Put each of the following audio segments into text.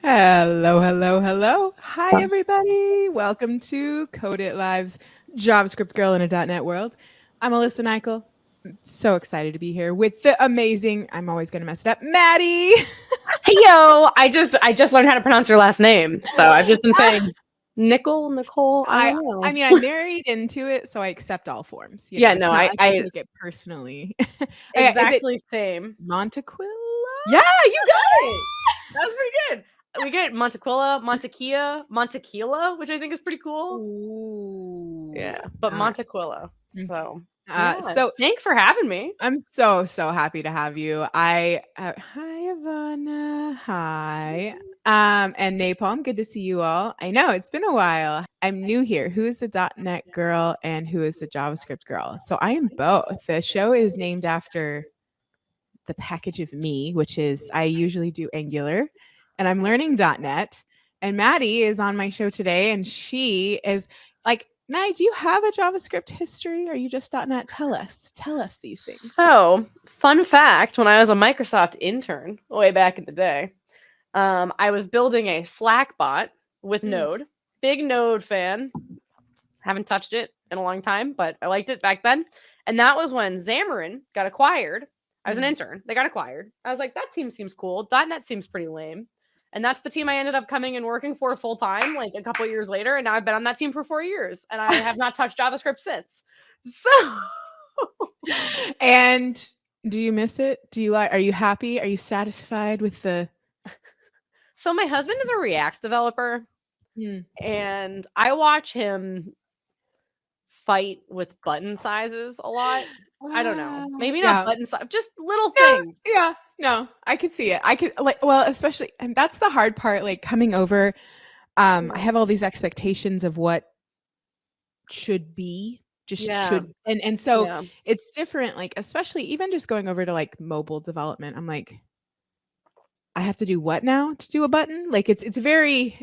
Hello, hello, hello. Hi, everybody. Welcome to Code It Live's JavaScript Girl in a .NET World. I'm Alyssa Nykel. I'm so excited to be here with the amazing, I'm always going to mess it up, Maddy. Hey yo, I just learned how to pronounce your last name. So I've just been saying Nicole. I don't know. I mean, I'm married into it, so I accept all forms. You know, Yeah, it's no, not I, like I I take it personally. Okay, is it exactly same. Montaquilla? Yeah, you got it. That was pretty good. We get Montaquila, which I think is pretty cool. Ooh. Yeah, but All right. Montaquilla. Okay. So yeah, So thanks for having me. I'm so happy to have you. Hi Ivana. Hi. And Napalm, good to see you all. I know it's been a while. I'm new here. Who is the .NET girl and who is the JavaScript girl? So I am both. The show is named after the package of me, which is I usually do Angular and I'm learning .NET. And Maddy is on my show today and she is like, Maddy, do you have a JavaScript history? Or are you just .NET? Tell us these things. So, fun fact, when I was a Microsoft intern way back in the day, I was building a Slack bot with Node. Big Node fan. Haven't touched it in a long time, but I liked it back then. And that was when Xamarin got acquired. I was an intern. They got acquired. I was like, that team seems cool. .NET seems pretty lame. And that's the team I ended up coming and working for full time, like a couple years later. And now I've been on that team for 4 years, and I have not touched JavaScript since. So, and do you miss it? Are you happy? Are you satisfied with the so my husband is a React developer, and I watch him fight with button sizes a lot. I don't know. Maybe not button size, just little things. Yeah, no, I could see it. I could especially, and that's the hard part, like coming over. I have all these expectations of what should be, should, and so it's different, like, especially even just going over to like mobile development. I'm like, I have to do what now to do a button? Like it's very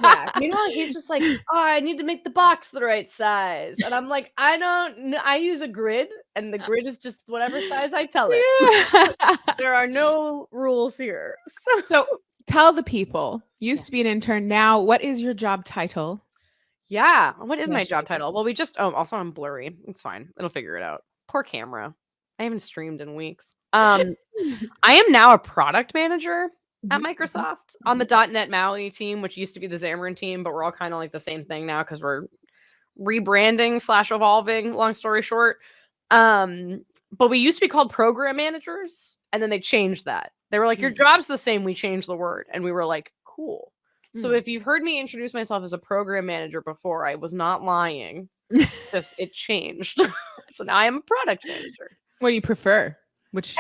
Yeah, he's just like, oh, I need to make the box the right size, and I'm like, I don't. I use a grid, and the grid is just whatever size I tell it. Yeah. There are no rules here. So tell the people. Used to be an intern. Now, what is your job title? Yeah, what is my job title? Well, we just also I'm blurry. It's fine. It'll figure it out. Poor camera. I haven't streamed in weeks. I am now a product manager at Microsoft on the .NET MAUI team, which used to be the Xamarin team, but we're all kind of like the same thing now because we're rebranding / evolving, long story short. But we used to be called program managers, and then they changed that. They were like, your job's the same, we changed the word. And we were like, cool. So if you've heard me introduce myself as a program manager before, I was not lying. Just it changed. So now I am a product manager. What do you prefer? Which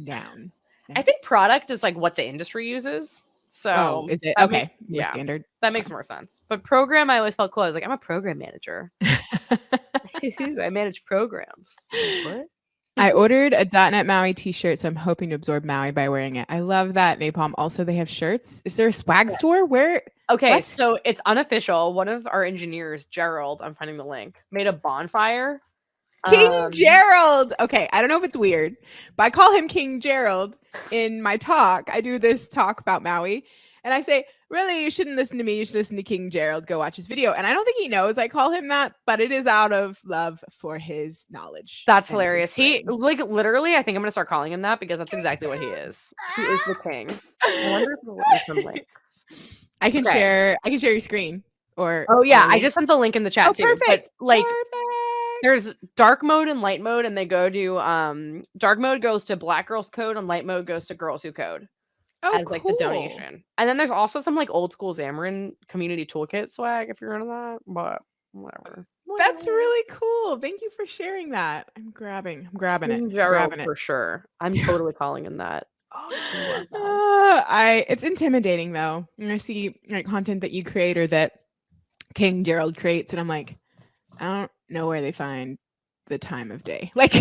down? I think product is like what the industry uses. So is it okay? More yeah, standard. That makes more sense. But program, I always felt cool. I was like, I'm a program manager. I manage programs. What? I ordered a .NET MAUI t-shirt, so I'm hoping to absorb MAUI by wearing it. I love that, Napalm. Also, they have shirts. Is there a swag store? Where? Okay, what? So it's unofficial. One of our engineers, Gerald, I'm finding the link, made a bonfire. King Gerald. Okay, I don't know if it's weird, but I call him King Gerald in my talk. I do this talk about MAUI, and I say, really, you shouldn't listen to me. You should listen to King Gerald. Go watch his video. And I don't think he knows I call him that, but it is out of love for his knowledge. That's hilarious. He, like, literally, I think I'm going to start calling him that because that's exactly what he is. He is the king. I wonder if it'll let me some links. I can share your screen. Oh, yeah. I just sent the link in the chat, too. Perfect. But, like, there's dark mode and light mode, and they go to dark mode goes to Black Girls Code, and light mode goes to Girls Who Code as like the donation. And then there's also some like old school Xamarin community toolkit swag if you're into that, but whatever. That's really cool. Thank you for sharing that. I'm grabbing it. Grabbing it for sure. I'm totally calling him that. It's intimidating though. And I see like content that you create or that King Gerald creates, and I'm like, I don't know where they find the time of day. Like,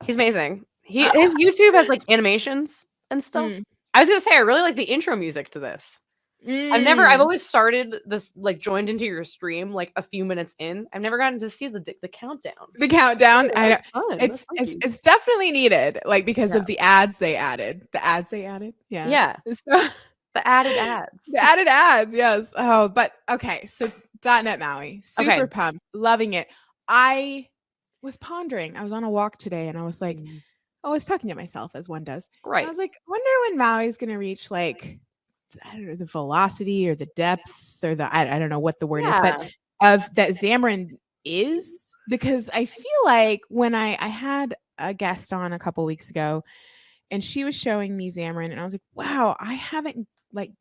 he's amazing. His YouTube has like animations and stuff. I was gonna say I really like the intro music to this. I've always started this, like, joined into your stream like a few minutes in. I've never gotten to see the countdown. The countdown. I know. It's definitely needed, like, because of the ads they added. The ads they added. Yeah. Yeah. So, The added ads. The added ads, yes. Oh, but okay. So .NET MAUI, super pumped, loving it. I was pondering. I was on a walk today, and I was like, I was talking to myself as one does. Right. I was like, wonder when MAUI is going to reach like, I don't know, the velocity or the depth or the I don't know what the word is, but of that Xamarin is, because I feel like when I had a guest on a couple weeks ago, and she was showing me Xamarin, and I was like, wow, I haven't like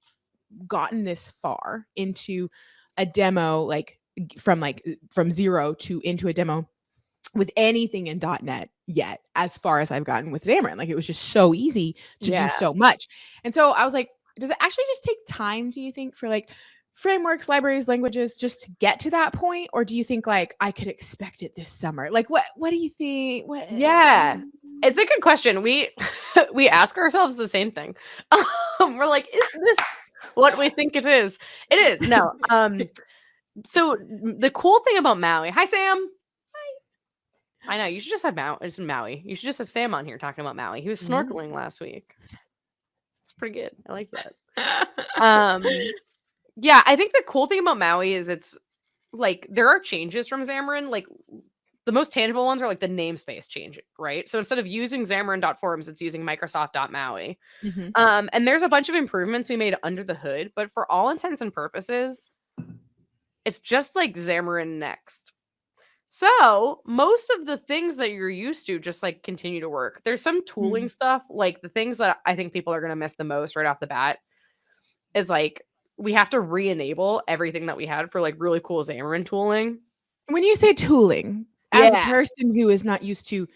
gotten this far into a demo, like from zero to into a demo with anything in .NET yet, as far as I've gotten with Xamarin. Like, it was just so easy to do so much. And so I was like, does it actually just take time, do you think, for like frameworks, libraries, languages just to get to that point? Or do you think like I could expect it this summer? Like, what do you think? It's a good question. We ask ourselves the same thing. We're like, is this what we think it is? It is. No. So the cool thing about MAUI. Hi, Sam. Hi. I know you should just have MAUI. You should just have Sam on here talking about MAUI. He was snorkeling last week. It's pretty good. I like that. Yeah, I think the cool thing about MAUI is it's like there are changes from Xamarin. Like the most tangible ones are like the namespace change, right? So instead of using Xamarin.Forms, it's using Microsoft.MAUI. And there's a bunch of improvements we made under the hood, but for all intents and purposes, it's just like Xamarin Next. So most of the things that you're used to just like continue to work. There's some tooling stuff, like the things that I think people are going to miss the most right off the bat is like we have to re-enable everything that we had for like really cool Xamarin tooling. When you say tooling, as a person who is not used to,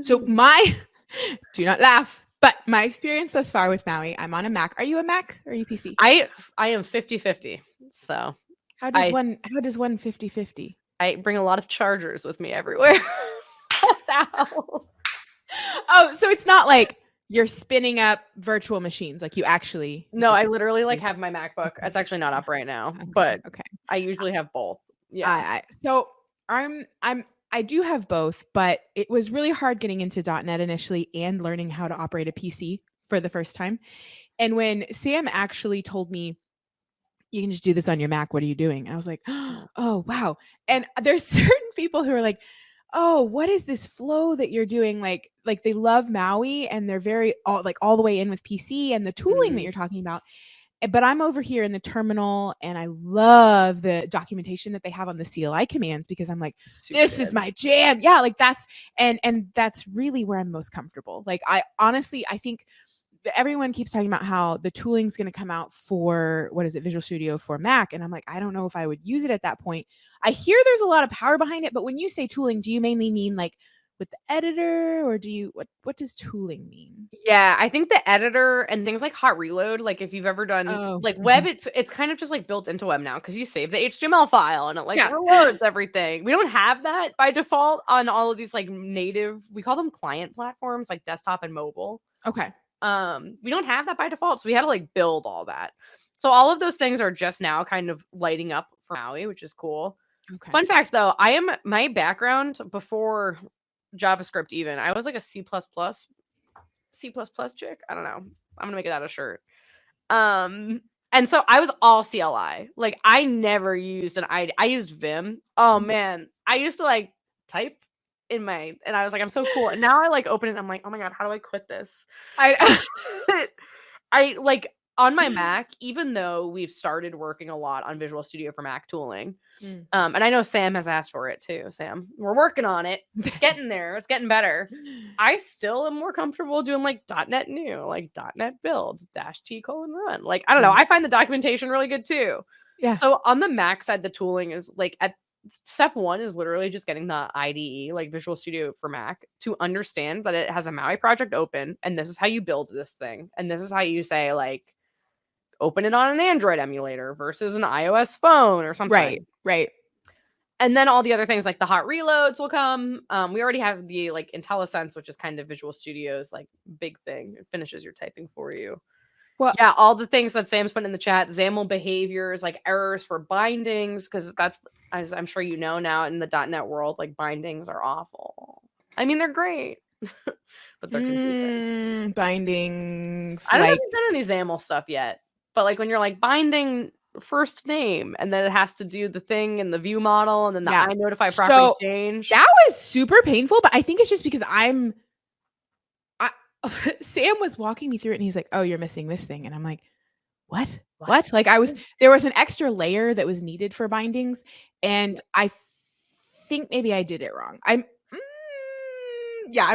so do not laugh, but my experience thus far with MAUI, I'm on a Mac. Are you a Mac or are you PC? I am 50-50. So how does one 50-50? I bring a lot of chargers with me everywhere. Oh, so it's not like you're spinning up virtual machines, like you actually. No, I literally like have my MacBook. It's actually not up right now, but I usually have both. Yeah. So I do have both, but it was really hard getting into .NET initially and learning how to operate a PC for the first time. And when Sam actually told me, you can just do this on your Mac, what are you doing? I was like, oh, wow. And there's certain people who are like, oh, what is this flow that you're doing? Like they love MAUI and they're very all the way in with PC and the tooling that you're talking about. But I'm over here in the terminal and I love the documentation that they have on the CLI commands because I'm like, this is my jam. Yeah, like that's and that's really where I'm most comfortable. Like I honestly, I think everyone keeps talking about how the tooling's going to come out for Visual Studio for Mac, and I'm like, I don't know if I would use it at that point. I hear there's a lot of power behind it, but when you say tooling, do you mainly mean like with the editor, or do you what does tooling mean? Yeah, I think the editor and things like hot reload, like if you've ever done web, it's kind of just like built into web now because you save the HTML file and it like reloads everything. We don't have that by default on all of these like native, we call them client platforms like desktop and mobile. Okay. We don't have that by default, so we had to like build all that. So all of those things are just now kind of lighting up for MAUI, which is cool. Okay. Fun fact though, my background before JavaScript even, I was like a C++ chick. I don't know. I'm gonna make that a shirt. And so I was all CLI. Like I never used I used Vim. Oh man, I used to like type and I was like, I'm so cool. And now I like open it and I'm like, oh my god, how do I quit this? I like on my Mac, even though we've started working a lot on Visual Studio for Mac tooling, and I know Sam has asked for it too. Sam, we're working on it. It's getting there. It's getting better. I still am more comfortable doing like .NET New, like .NET Build -T:\run. Like I don't know. I find the documentation really good too. Yeah. So on the Mac side, the tooling is like at step one is literally just getting the IDE, like Visual Studio for Mac, to understand that it has a MAUI project open, and this is how you build this thing, and this is how you say like open it on an Android emulator versus an iOS phone or something. Right. And then all the other things like the hot reloads will come. We already have the like IntelliSense, which is kind of Visual Studio's like big thing. It finishes your typing for you. Well, yeah, all the things that Sam's put in the chat, XAML behaviors, like errors for bindings, because that's, as I'm sure you know now in the .NET world, like bindings are awful. I mean, they're great, but they're confusing. Bindings. I don't know if you've done any XAML stuff yet. But like when you're like binding first name and then it has to do the thing in the view model and then the I notify property change. That was super painful, but I think it's just because Sam was walking me through it and he's like, oh, you're missing this thing. And I'm like, what? Like there was an extra layer that was needed for bindings. And I think maybe I did it wrong. I'm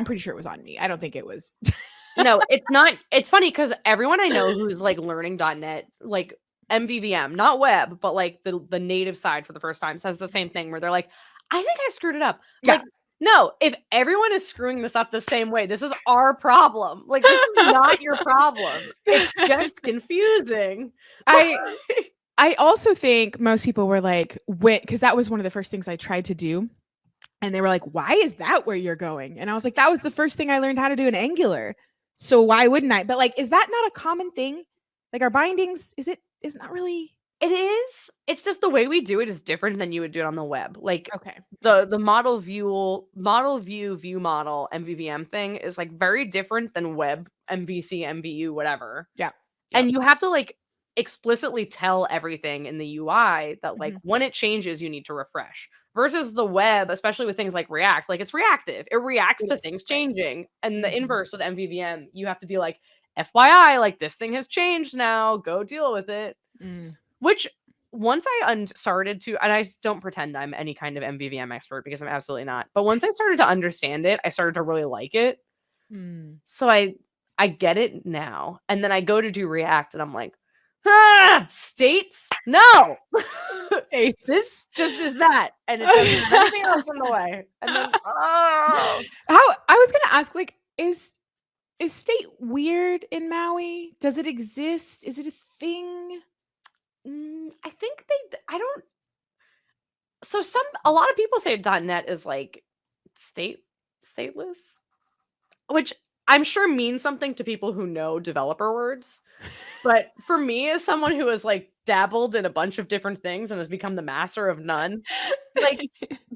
pretty sure it was on me. I don't think it was. No, it's not. It's funny because everyone I know who's like learning .NET, like MVVM, not web, but like the native side for the first time says the same thing where they're like, I think I screwed it up. Yeah. Like, no, if everyone is screwing this up the same way, this is our problem. Like, this is not your problem. It's just confusing. I also think most people were like, because that was one of the first things I tried to do. And they were like, why is that where you're going? And I was like, that was the first thing I learned how to do in Angular. So why wouldn't I? But like, is that not a common thing? Like our bindings, is not really. It is. It's just the way we do it is different than you would do it on the web. Like okay. The model view model MVVM thing is like very different than web MVC, MVU, whatever. Yeah. And you have to like explicitly tell everything in the UI that like when it changes, you need to refresh. Versus the web, especially with things like React, like it's reactive. It reacts to things changing. And the inverse with MVVM, you have to be like, FYI, like this thing has changed now. Go deal with it. Which once I started to, and I don't pretend I'm any kind of MVVM expert because I'm absolutely not. But once I started to understand it, I started to really like it. So I get it now. And then I go to do React and I'm like, states? No. States. This just is that. And it does nothing else in the way. And then, I was going to ask, like, is state weird in Maui? Does it exist? Is it a thing? I think a lot of people say .NET is like stateless, which I'm sure means something to people who know developer words. But for me, as someone who has like dabbled in a bunch of different things and has become the master of none, like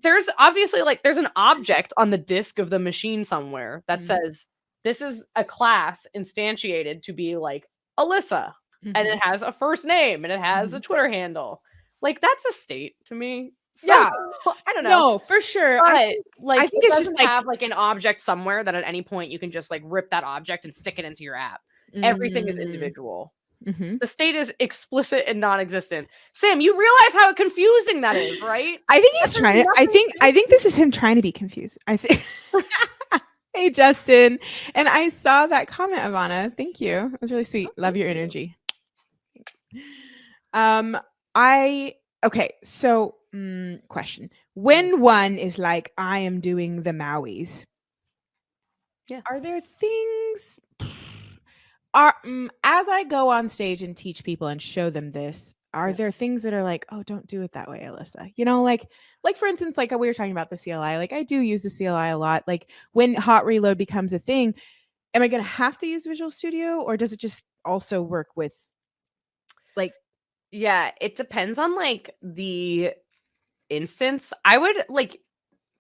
there's obviously like there's an object on the disk of the machine somewhere that says this is a class instantiated to be like Alyssa. And it has a first name and it has a Twitter handle. Like that's a state to me. So, yeah. I don't know. No, for sure. But I think it it's doesn't just have like an object somewhere that at any point you can just like rip that object and stick it into your app. Everything is individual. The state is explicit and non-existent. Sam, you realize how confusing that is, right? I think he's trying to. I think this is him trying to be confused. I think. Hey, Justin. And I saw that comment, Ivana. Thank you. It was really sweet. Love your energy. Okay. So, question. When one is like, I am doing the Mauis. Yeah. Are there things as I go on stage and teach people and show them this, are there things that are like, oh, don't do it that way, Alyssa? You know, like for instance, like we were talking about the CLI, like I do use the CLI a lot. Like when hot reload becomes a thing, am I going to have to use Visual Studio or does it just also work with like? Yeah, it depends on like the instance. I would like,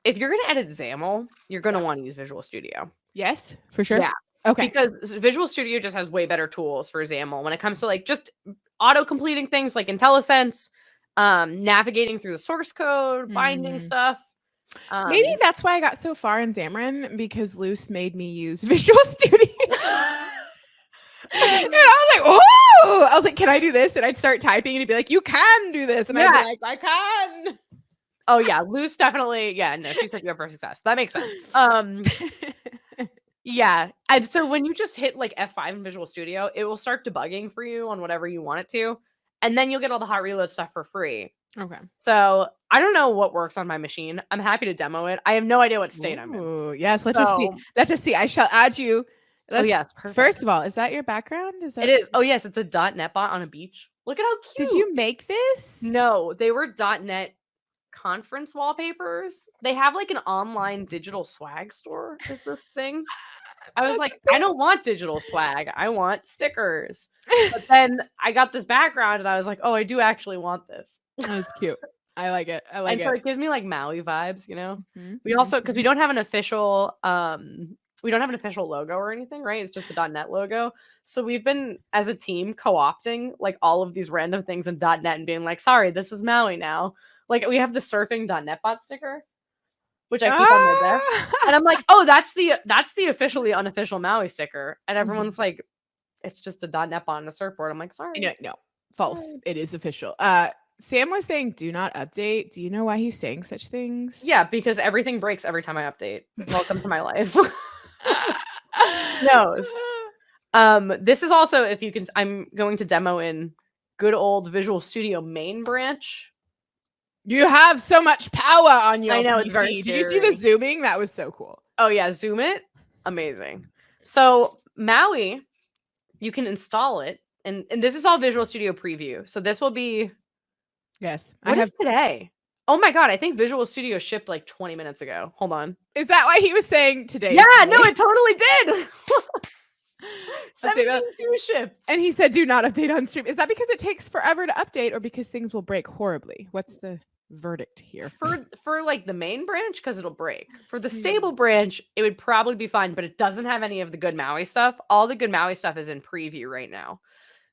if you're going to edit XAML, you're going to want to use Visual Studio. Yes, for sure. Yeah. Okay. Because Visual Studio just has way better tools for XAML when it comes to like just auto-completing things like IntelliSense, navigating through the source code, binding stuff. Maybe that's why I got so far in Xamarin because Luce made me use Visual Studio. And I was like, oh! I was like, can I do this? And I'd start typing and he'd be like, you can do this. And I'd be like, I can. Oh, yeah. Luce definitely. Yeah, no, she set you up for success. That makes sense. Yeah. And so when you just hit like F5 in Visual Studio, it will start debugging for you on whatever you want it to. And then you'll get all the hot reload stuff for free. Okay. So I don't know what works on my machine. I'm happy to demo it. I have no idea what state I'm in. Yes. Let's just see. I shall add you. Yes. Perfect. First of all, is that your background? It is. Oh, yes. It's a .NET bot on a beach. Look at how cute. Did you make this? No, they were .NET conference wallpapers. They have like an online digital swag store is this thing. I was like, I don't want digital swag. I want stickers. But then I got this background and I was like, oh, I do actually want this. That's cute. I like it. And so it gives me like Maui vibes, you know? We also, because we don't have an official we don't have an official logo or anything, right? It's just the .NET logo. So we've been, as a team, co-opting like all of these random things in .NET and being like, sorry, this is Maui now. Like we have the surfing .NET bot sticker, which I keep on my desk. And I'm like, oh, that's the officially unofficial Maui sticker. And everyone's like, it's just a .NET bot on a surfboard. I'm like, sorry. No, false. Sorry. It is official. Sam was saying, do not update. Do you know why he's saying such things? Yeah, because everything breaks every time I update. Welcome to my life. Knows. This is also, if you can, I'm going to demo in good old Visual Studio main branch. You have so much power on your I know, PC. it's very Did you see the zooming? That was so cool. Oh yeah, zoom it. Amazing. So Maui, you can install it, and this is all Visual Studio Preview. So this will be. Yes. What is today? Oh my god, I think Visual Studio shipped like 20 minutes ago. Hold on. Is that why he was saying today? Yeah, no, it totally did. 17.2 shipped. And he said, do not update on stream. Is that because it takes forever to update or because things will break horribly? What's the verdict here? For like the main branch, because it'll break. For the stable branch, it would probably be fine, but it doesn't have any of the good Maui stuff. All the good Maui stuff is in preview right now.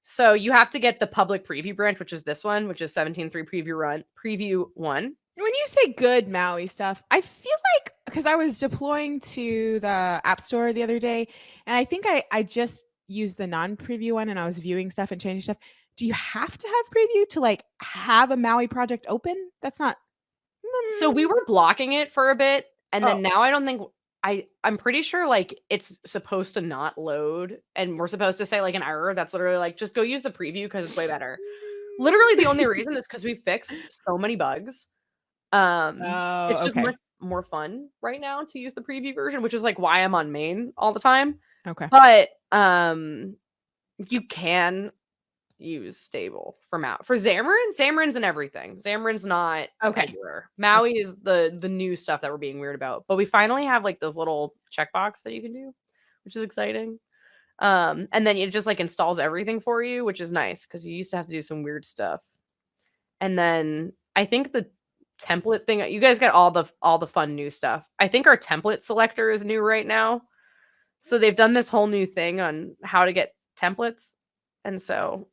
So you have to get the public preview branch, which is this one, which is 17.3 preview 1. When you say good Maui stuff, I feel like, because I was deploying to the App Store the other day, and I think I just used the non-preview one and I was viewing stuff and changing stuff. Do you have to have preview to like have a Maui project open? That's not. So we were blocking it for a bit, and then now I don't think I'm pretty sure like it's supposed to not load, and we're supposed to say like an error that's literally like just go use the preview because it's way better. Literally the only reason is because we fixed so many bugs. It's just much more fun right now to use the preview version, which is like why I'm on main all the time. Okay. But you can use stable for Xamarin. Xamarin's and everything. Xamarin's not everywhere. Maui is the new stuff that we're being weird about. But we finally have like this little checkbox that you can do, which is exciting. And then it just like installs everything for you, which is nice because you used to have to do some weird stuff. And then I think the template thing, you guys got all the fun new stuff. I think our template selector is new right now. So they've done this whole new thing on how to get templates. And so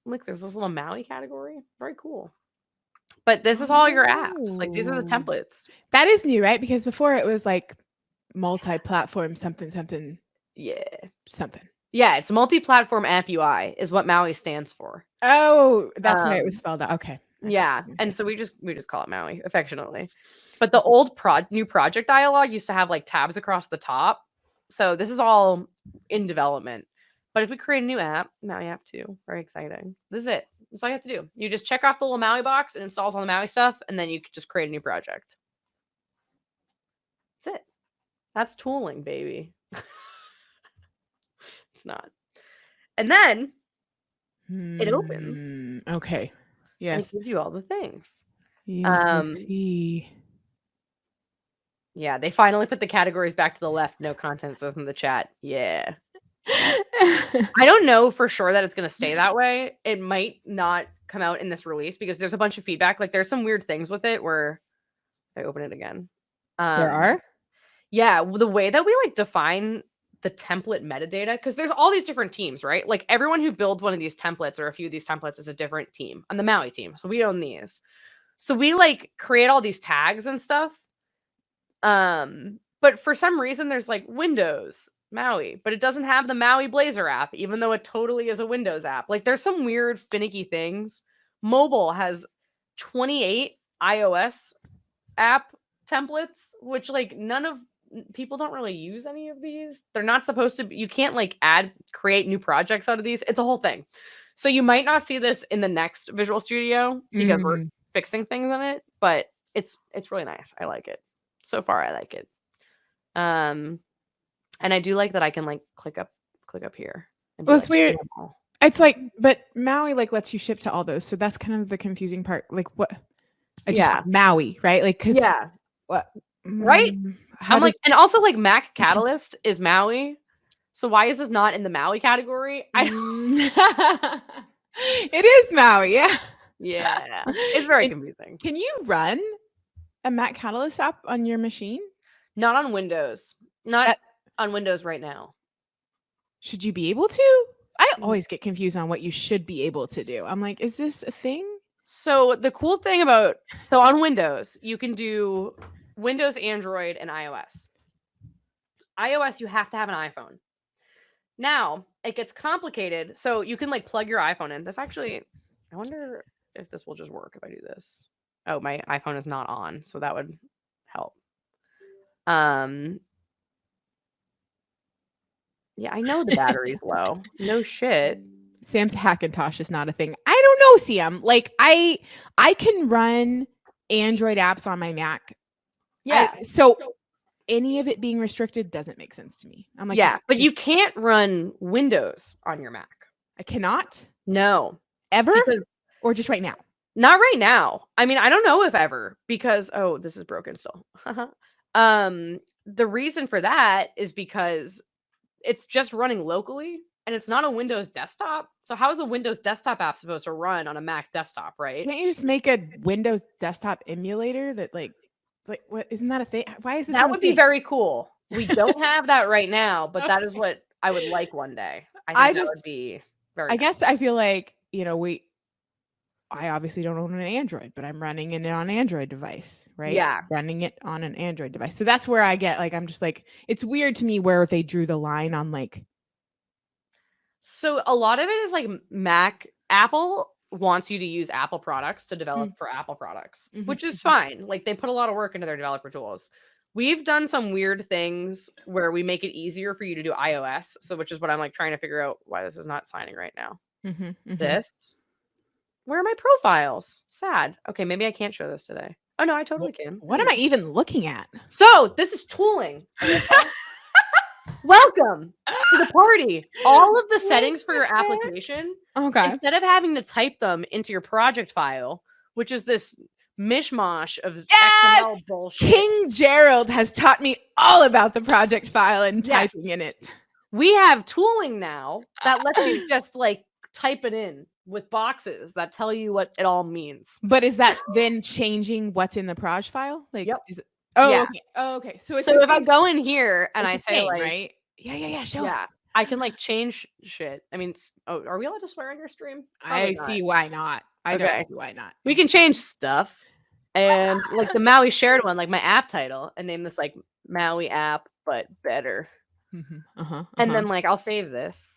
look, there's this little Maui category. Very cool. But this is all your apps. Like these are the templates. That is new, right? Because before it was like multi-platform something. Yeah. Something. Yeah, it's multi-platform app UI is what Maui stands for. Oh, that's why it was spelled out. Okay. Yeah. And so we just call it Maui affectionately. But the old new project dialog used to have like tabs across the top. So this is all in development. But if we create a new app, Maui app 2, very exciting. This is it. That's all you have to do. You just check off the little Maui box, it installs all the Maui stuff, and then you can just create a new project. That's it. That's tooling, baby. It's not. And then it opens. Okay. Yes. It gives you all the things. Yes, I see. Yeah, they finally put the categories back to the left. No content says in the chat. Yeah. I don't know for sure that it's going to stay that way. It might not come out in this release because there's a bunch of feedback. Like there's some weird things with it where I open it again. There are? Yeah. The way that we like define the template metadata, because there's all these different teams, right? Like everyone who builds one of these templates or a few of these templates is a different team. I'm the Maui team. So we own these. So we like create all these tags and stuff. But for some reason there's like Windows Maui, but it doesn't have the Maui Blazor app, even though it totally is a Windows app. Like there's some weird finicky things. Mobile has 28 iOS app templates, which like people don't really use any of these. They're not supposed to be, you can't like create new projects out of these. It's a whole thing. So you might not see this in the next Visual Studio because we're fixing things in it, but it's really nice. I like it. So far I like it. And I do like that I can like click up here. Well, it's weird. It's like, but Maui like lets you ship to all those. So that's kind of the confusing part. Like what? Maui, right? Like, cause what? Right? I'm like, and also like Mac Catalyst is Maui. So why is this not in the Maui category? It is Maui. Yeah. Yeah. It's very confusing. Can you run a Mac Catalyst app on your machine? Not on Windows. Not on Windows right now. Should you be able to? I always get confused on what you should be able to do. I'm like, is this a thing? So the cool thing about, so on Windows, you can do Windows, Android, and iOS. iOS, you have to have an iPhone. Now, it gets complicated. So you can like plug your iPhone in. This actually, I wonder if this will just work if I do this. Oh, my iPhone is not on, so that would help. Yeah, I know the battery's low. No shit. Sam's Hackintosh is not a thing. I don't know, Sam. Like I can run Android apps on my Mac. Yeah. So any of it being restricted doesn't make sense to me. I'm like, yeah, but you can't run Windows on your Mac. I cannot? No. Ever? Or just right now? Not right now. I mean, I don't know if ever, because this is broken still. The reason for that is because it's just running locally and it's not a Windows desktop. So how is a Windows desktop app supposed to run on a Mac desktop, right? Can't you just make a Windows desktop emulator that like what, isn't that a thing? Why is this? That would be very cool. We don't have that right now, but that is what I would like one day. I think that would be very nice. Guess I feel like, I obviously don't own an Android, but I'm running it on an Android device, right? Yeah. Running it on an Android device. So that's where I get like, I'm just like, it's weird to me where they drew the line on like. So a lot of it is like Mac. Apple wants you to use Apple products to develop for Apple products, which is fine. Like they put a lot of work into their developer tools. We've done some weird things where we make it easier for you to do iOS. So which is what I'm like trying to figure out why this is not signing right now. This. Where are my profiles? Sad. Okay, maybe I can't show this today. Oh, no, I totally can. What am I even looking at? So, this is tooling. Welcome to the party. All of the settings for your application, instead of having to type them into your project file, which is this mishmash of XML bullshit. King Gerald has taught me all about the project file and typing in it. We have tooling now that lets you just like type it in with boxes that tell you what it all means. But is that then changing what's in the proj file? Like, is it? Okay. Oh, okay. So if I go in here and I say like, right? Yeah. Show us. I can like change shit. I mean, are we allowed to swear on your stream? Probably not. See why not. I don't see why not. We can change stuff. And like the Maui shared one, like my app title, and name this like Maui app, but better. And then like I'll save this.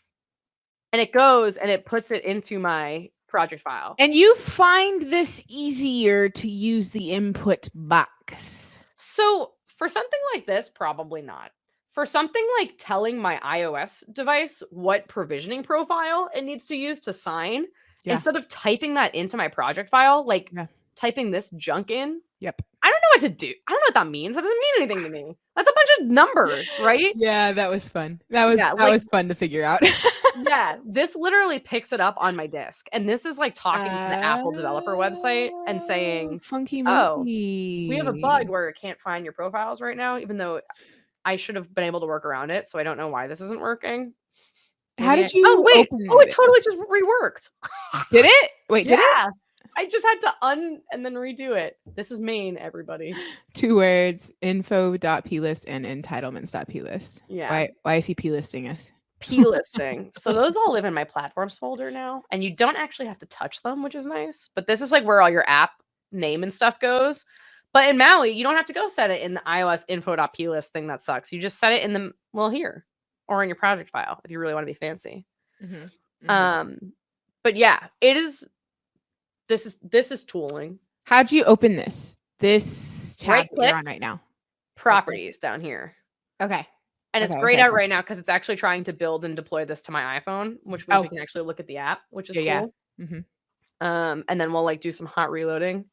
And it goes and it puts it into my project file. And you find this easier to use the input box. So for something like this, probably not. For something like telling my iOS device what provisioning profile it needs to use to sign, instead of typing that into my project file, like typing this junk in. Yep. I don't know what to do. I don't know what that means. That doesn't mean anything to me. That's a bunch of numbers, right? Yeah, that was fun. That was fun to figure out. Yeah, this literally picks it up on my disk. And this is like talking to the Apple developer website and saying, funky monkey. We have a bug where it can't find your profiles right now, even though I should have been able to work around it. So I don't know why this isn't working. How did you it totally just reworked. Did it? Wait, did it? I just had to and then redo it. This is main, everybody. 2 words, info.plist and entitlements.plist. Yeah. Why is he p-listing us? P-listing. So those all live in my platforms folder now. And you don't actually have to touch them, which is nice. But this is like where all your app name and stuff goes. But in Maui, you don't have to go set it in the iOS info.plist thing that sucks. You just set it in the, here. Or in your project file if you really want to be fancy. But yeah, it is. This is tooling. How'd you open this? This tab you're on right now. Properties down here. Okay. And it's grayed out right now because it's actually trying to build and deploy this to my iPhone, which means we can actually look at the app, which is cool. And then we'll like do some hot reloading.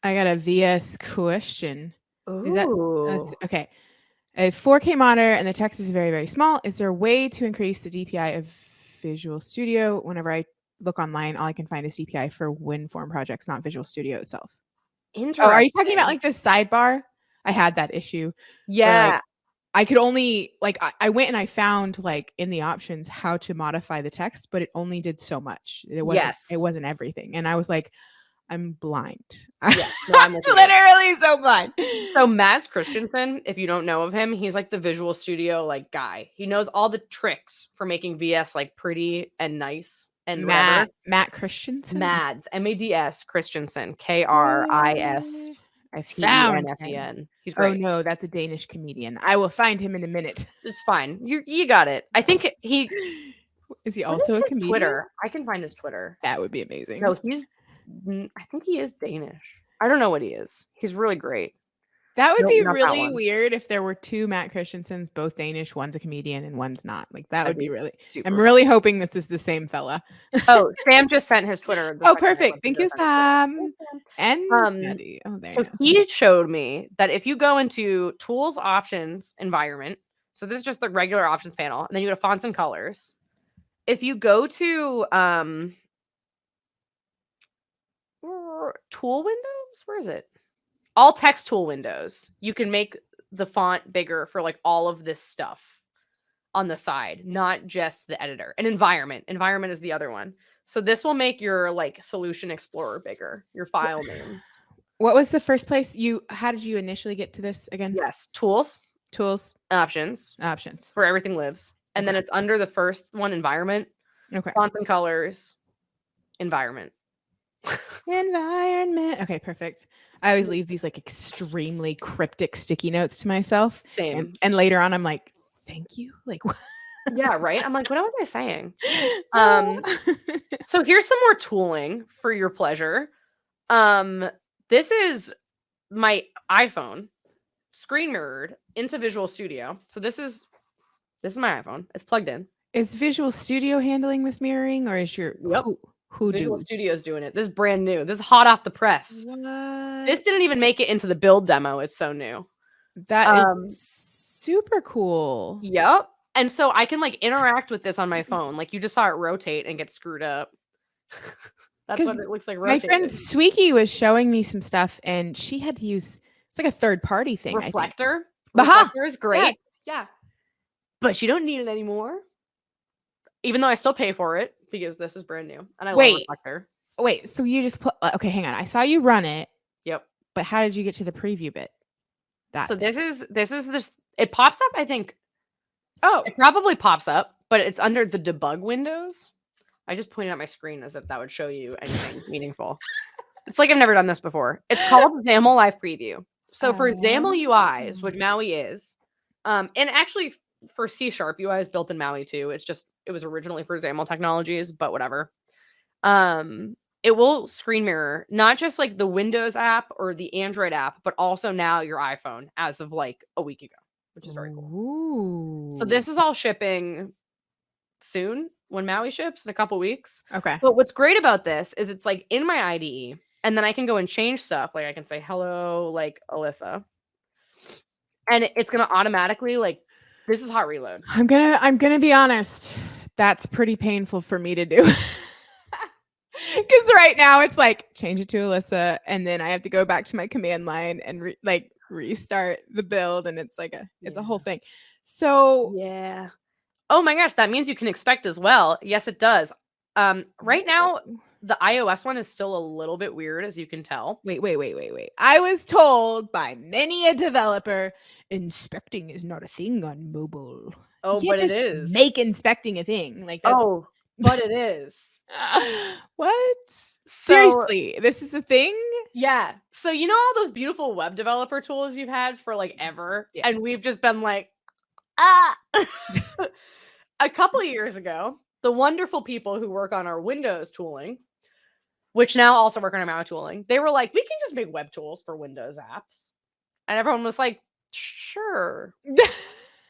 I got a VS question. Ooh. Is that okay? A 4K monitor and the text is very, very small. Is there a way to increase the DPI of Visual Studio? Whenever I look online, all I can find is DPI for WinForm projects, not Visual Studio itself. Interesting. Oh, are you talking about like the sidebar? I had that issue. Yeah. Like, I could only like I went and I found like in the options how to modify the text, but it only did so much. It wasn't everything. And I was like, I'm blind. Yeah, no, I'm with you. Literally so blind. So Mads Christensen, if you don't know of him, he's like the Visual Studio like guy. He knows all the tricks for making VS like pretty and nice and whatever. Matt Christensen. Mads, Mads Christensen, Kriststensen. Found him. He's great. Oh no, that's a Danish comedian. I will find him in a minute. It's fine. You got it. I think he is he also a comedian? Twitter. I can find his Twitter. That would be amazing. No, I think he is Danish. I don't know what he is. He's really great. That would be really weird if there were two Matt Christensens, both Danish. One's a comedian and one's not. Like that would be really. I'm really hoping this is the same fella. Oh, Sam just sent his Twitter. Oh, perfect. Thank you, Sam. And Maddy. Oh, there. So he showed me that if you go into Tools, Options, Environment. So this is just the regular Options panel, and then you go to Fonts and Colors. If you go to Tool Windows, where is it? All text tool windows, you can make the font bigger for like all of this stuff on the side, not just the editor. And environment is the other one. So this will make your like Solution Explorer bigger, your file names. What was the first place how did you initially get to this again? Yes, tools, options, where everything lives. And then it's under the first one, environment, fonts and colors, environment. Okay, perfect. I always leave these like extremely cryptic sticky notes to myself. Same. And later on I'm like, thank you. Like what? Yeah, right. I'm like, what was I saying? So here's some more tooling for your pleasure. This is my iPhone screen mirrored into Visual Studio. So this is my iPhone. It's plugged in. Is Visual Studio handling this mirroring, or is your Visual Studio's doing it? This is brand new. This is hot off the press. What? This didn't even make it into the build demo. It's so new. That is super cool. Yep. And so I can like interact with this on my phone. Like you just saw it rotate and get screwed up. That's what it looks like rotating. My friend Sweeky was showing me some stuff, and she had to use it's like a third-party thing. Reflector. Reflector is great. Yeah. But you don't need it anymore. Even though I still pay for it because this is brand new and I love Reflector. Wait, so you just okay, hang on. I saw you run it. Yep. But how did you get to the preview bit? This is it pops up, I think. Oh. It probably pops up, but it's under the debug windows. I just pointed at my screen as if that would show you anything meaningful. It's like I've never done this before. It's called Xaml Live Preview. So for Xaml UIs, which Maui is, and actually for C# UI is built in Maui too. It was originally for Xaml technologies, but whatever. It will screen mirror not just like the Windows app or the Android app, but also now your iPhone as of like a week ago, which is very cool. Ooh. So this is all shipping soon when Maui ships in a couple weeks. Okay. But what's great about this is it's like in my IDE, and then I can go and change stuff. Like I can say, hello, like Alyssa. And it's going to automatically like, this is hot reload. I'm gonna be honest. That's pretty painful for me to do. Because right now it's like change it to Alyssa, and then I have to go back to my command line and restart the build, and it's like it's a whole thing. So yeah. Oh my gosh, that means you can expect as well. Yes, it does. Right now the iOS one is still a little bit weird, as you can tell. Wait. I was told by many a developer, inspecting is not a thing on mobile. Oh, but it is. Make inspecting a thing. Like oh, but it is. What? Seriously, this is a thing? Yeah. So you know all those beautiful web developer tools you've had for like ever? Yeah. And we've just been like, A couple of years ago, the wonderful people who work on our Windows tooling, which now also work on our Maui tooling, they were like, we can just make web tools for Windows apps. And everyone was like, sure.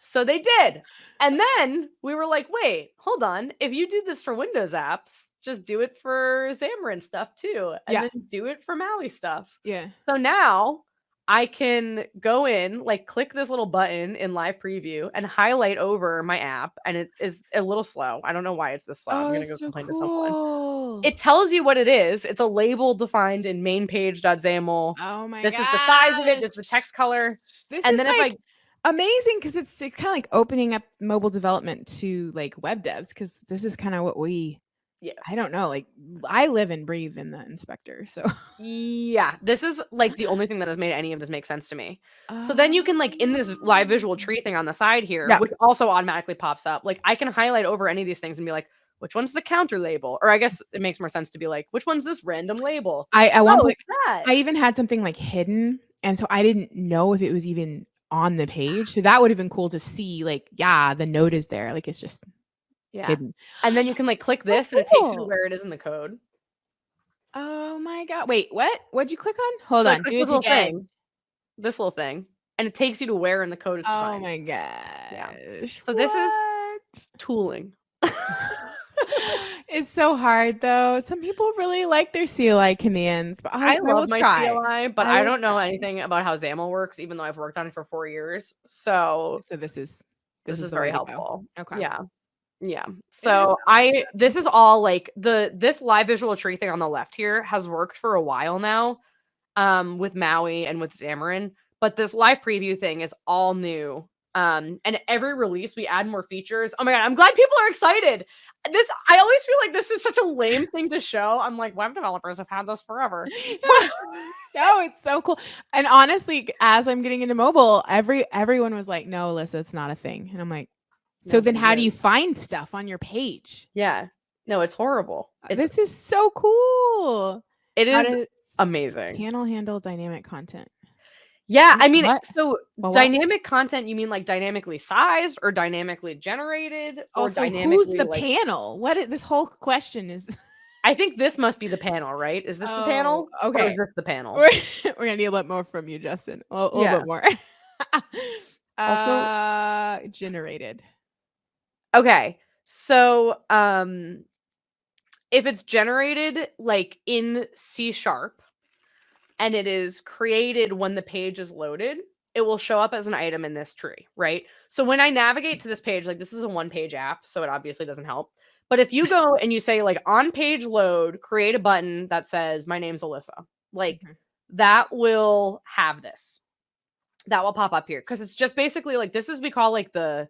So they did. And then we were like, wait, hold on. If you do this for Windows apps, just do it for Xamarin stuff too. And then do it for Maui stuff. Yeah. So now I can go in, like click this little button in live preview and highlight over my app. And it is a little slow. I don't know why it's this slow. I'm going to go complain to someone. It tells you what it is. It's a label defined in main page.xaml. Oh my god. This is the size of it. This is the text color. This is then like, amazing, because it's kind of like opening up mobile development to like web devs, because this is kind of what we Yes. I don't know. Like, I live and breathe in the inspector. So Yeah, this is like the only thing that has made any of this make sense to me. So then you can like in this live visual tree thing on the side here, Yeah. which also automatically pops up, like I can highlight over any of these things and be like, which one's the counter label? Or I guess it makes more sense to be like, which one's this random label? I at one Oh, point it's that. I even had something like hidden, and so I didn't know if it was even on the page. So that would have been cool to see, like, yeah, the note is there. Like, it's just Yeah. hidden. And then you can like click So this and it takes you to cool. where it is in the code. Oh my god. Wait, what? What'd you click on? Hold So I on. click Do this it little again. thing, and it takes you to where in the code it's Oh defined. my Yeah. gosh. So this is What? tooling. It's so hard though. Some people really like their CLI commands, but I I will love my try. CLI, but I I will don't know try. anything about how Xaml works, even though I've worked on it for 4 years. So So this is this is the way very to go. helpful. Okay. Yeah. Yeah. It is. So this is all like this live visual tree thing on the left here has worked for a while now, with Maui and with Xamarin, but this live preview thing is all new. And every release we add more features. Oh my god, I'm glad people are excited. I always feel like this is such a lame thing to show. I'm like, web developers have had this forever. No, it's so cool. And honestly, as I'm getting into mobile, everyone was like, "No, Alyssa, it's not a thing." And I'm like, "So No, then but how it do you is. find stuff on your page?" Yeah. No, it's horrible. This is so cool. It How is does amazing. panel handle dynamic content? Yeah, I mean, What? so Well, what? dynamic content, you mean like dynamically sized or dynamically generated or Also, who's dynamically the like panel? This whole question is I think this must be the panel, right? Is this the Oh, panel? Or is okay. this the panel? We're gonna need a little more from you, Justin. A little Yeah. bit more. Also, Generated. okay. So, if it's generated like in C# and it is created when the page is loaded, it will show up as an item in this tree, right? So when I navigate to this page, like this is a one-page app, so it obviously doesn't help. But if you go and you say like on page load, create a button that says my name's Alyssa, like that will have this. That will pop up here because it's just basically like this is we call like the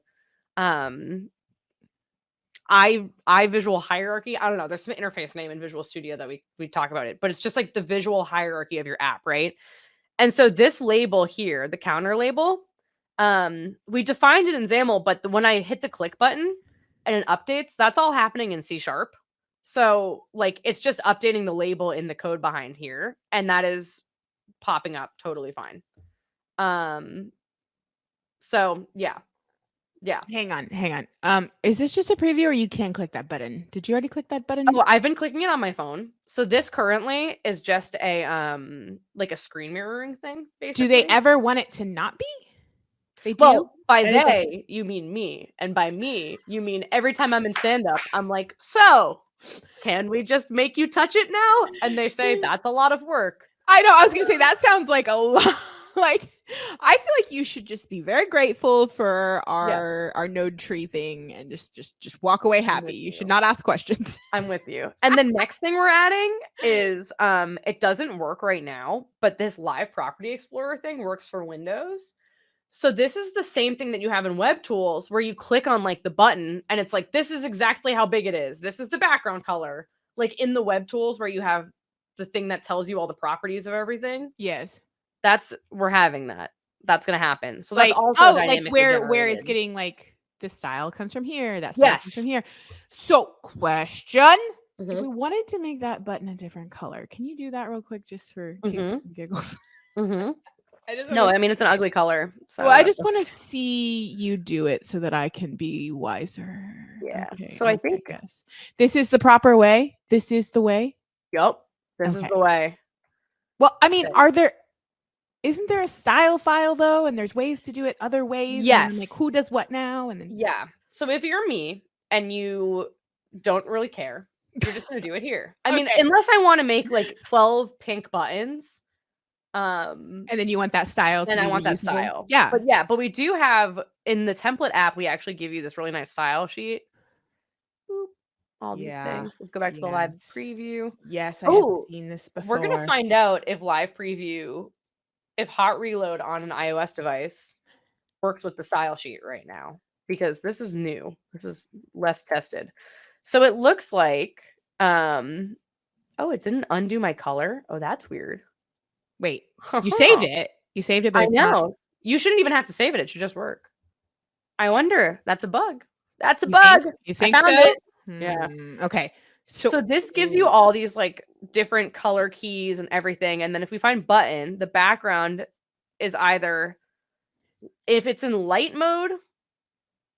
I visual hierarchy. I don't know. There's some interface name in Visual Studio that we talk about it, but it's just like the visual hierarchy of your app, right? And so this label here, the counter label, we defined it in XAML, but when I hit the click button and it updates, that's all happening in C#. So like it's just updating the label in the code behind here, and that is popping up totally fine. So yeah. Yeah. Hang on. Is this just a preview or you can click that button? Did you already click that button? Oh, I've been clicking it on my phone. So this currently is just a like a screen mirroring thing, basically. Do they ever want it to not be? They do? Well, by That is they, you mean me. And by me, you mean every time I'm in stand-up, I'm like, so can we just make you touch it now? And they say that's a lot of work. I know. I was gonna say that sounds like a lot. Like, I feel like you should just be very grateful for our node tree thing and just walk away happy. You should not ask questions. I'm with you. And the next thing we're adding is it doesn't work right now, but this live property explorer thing works for Windows. So this is the same thing that you have in web tools where you click on like the button and it's like this is exactly how big it is. This is the background color. Like in the web tools where you have the thing that tells you all the properties of everything. Yes. We're having that. That's gonna happen. So Like, that's also dynamically where it's generated. getting like the style comes from here, that style comes from here. So, question: if we wanted to make that button a different color, can you do that real quick just for kicks and giggles? No, I mean it's an ugly color. So well, I just want to see you do it so that I can be wiser. Yeah. Okay, So I think yes, this is the proper way. This is the way. Yep. This is the way. Well, I mean, isn't there a style file though? And there's ways to do it other ways. Yes. And like who does what now? And then yeah. So if you're me and you don't really care, you're just gonna do it here. I mean, unless I want to make like 12 pink buttons. And then you want that style. Then I want that style. Yeah. But we do have in the template app, we actually give you this really nice style sheet. Boop. All these things. Let's go back to the live preview. Yes, I have seen this before. We're gonna find out if live preview, if hot reload on an iOS device works with the style sheet right now, because this is new. This is less tested. So it looks like Oh, it didn't undo my color. Oh, that's weird. Wait, you saved it. You saved it, but I it's know. not. You shouldn't even have to save it. It should just work. I wonder. That's a bug. That's a bug. You think I found so? it. Yeah. Okay. So this gives you all these like different color keys and everything. And then if we find button, the background is either, if it's in light mode,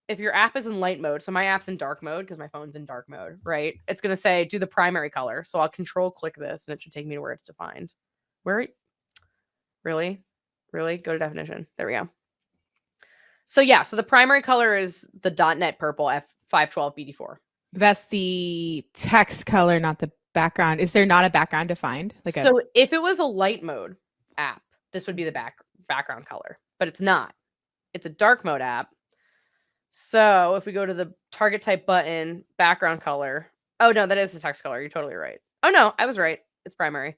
if your app is in light mode, so my app's in dark mode because my phone's in dark mode, right? It's going to say do the primary color. So I'll control click this and it should take me to where it's defined. Where? Really? Go to definition. There we go. So yeah, so the primary color is the .NET purple F512 BD4. That's the text color, not the background. Is there not a background defined? So if it was a light mode app, this would be the background color, but it's not. It's a dark mode app. So if we go to the target type button, background color. Oh no, that is the text color. You're totally right. Oh no, I was right. It's primary.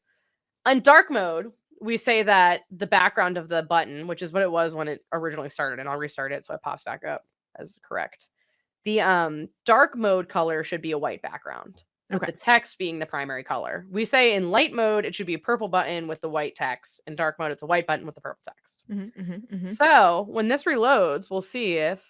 On dark mode, we say that the background of the button, which is what it was when it originally started, and I'll restart it so it pops back up as correct. The dark mode color should be a white background, with the text being the primary color. We say in light mode, it should be a purple button with the white text. In dark mode, it's a white button with the purple text. So when this reloads, we'll see if,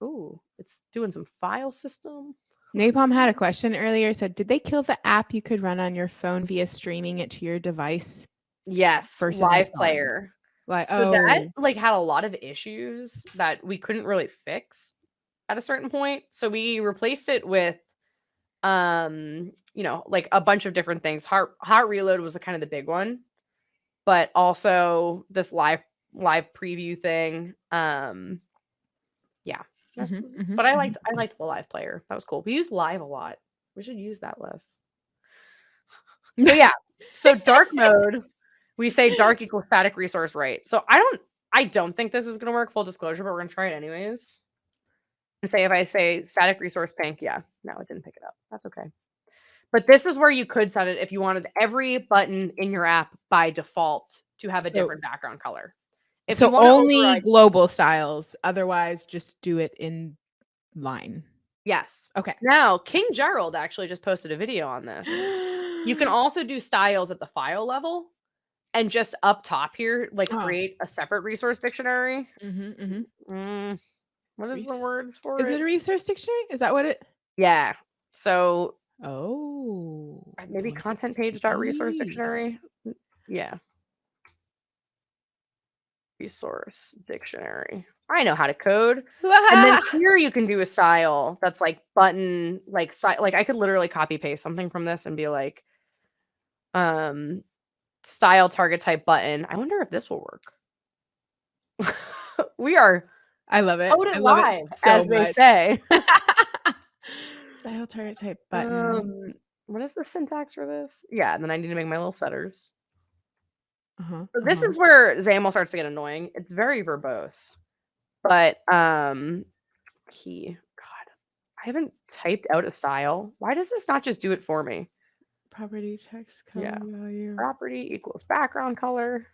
ooh, it's doing some file system. Napalm had a question earlier. Said, did they kill the app you could run on your phone via streaming it to your device? Yes, versus live player. So that oh, like had a lot of issues that we couldn't really fix at a certain point. So we replaced it with you know, like a bunch of different things. Heart reload was kind of the big one, but also this live preview thing. Yeah. But I liked the live player. That was cool. We use live a lot. We should use that less. So yeah. So dark mode, we say dark equals static resource right. So I don't think this is gonna work, full disclosure, but we're gonna try it anyways. And say if I say static resource pink, yeah, no, it didn't pick it up. That's okay. But this is where you could set it if you wanted every button in your app by default to have a different background color. If so only global styles, otherwise just do it in line. Yes. Okay. Now, King Gerald actually just posted a video on this. You can also do styles at the file level and just up top here, like create a separate resource dictionary. What is the words for it? Is it a resource dictionary? Is that what it? Yeah. So maybe content page.resource dictionary. Yeah. Resource dictionary. I know how to code. And then here you can do a style that's like button, like like I could literally copy paste something from this and be like style target type button. I wonder if this will work. We are I love it. I love live, it so as much. They say. Style target type button. What is the syntax for this? Yeah, and then I need to make my little setters. So this is where Xaml starts to get annoying. It's very verbose. But key. God, I haven't typed out a style. Why does this not just do it for me? Property text color value. Property equals background color.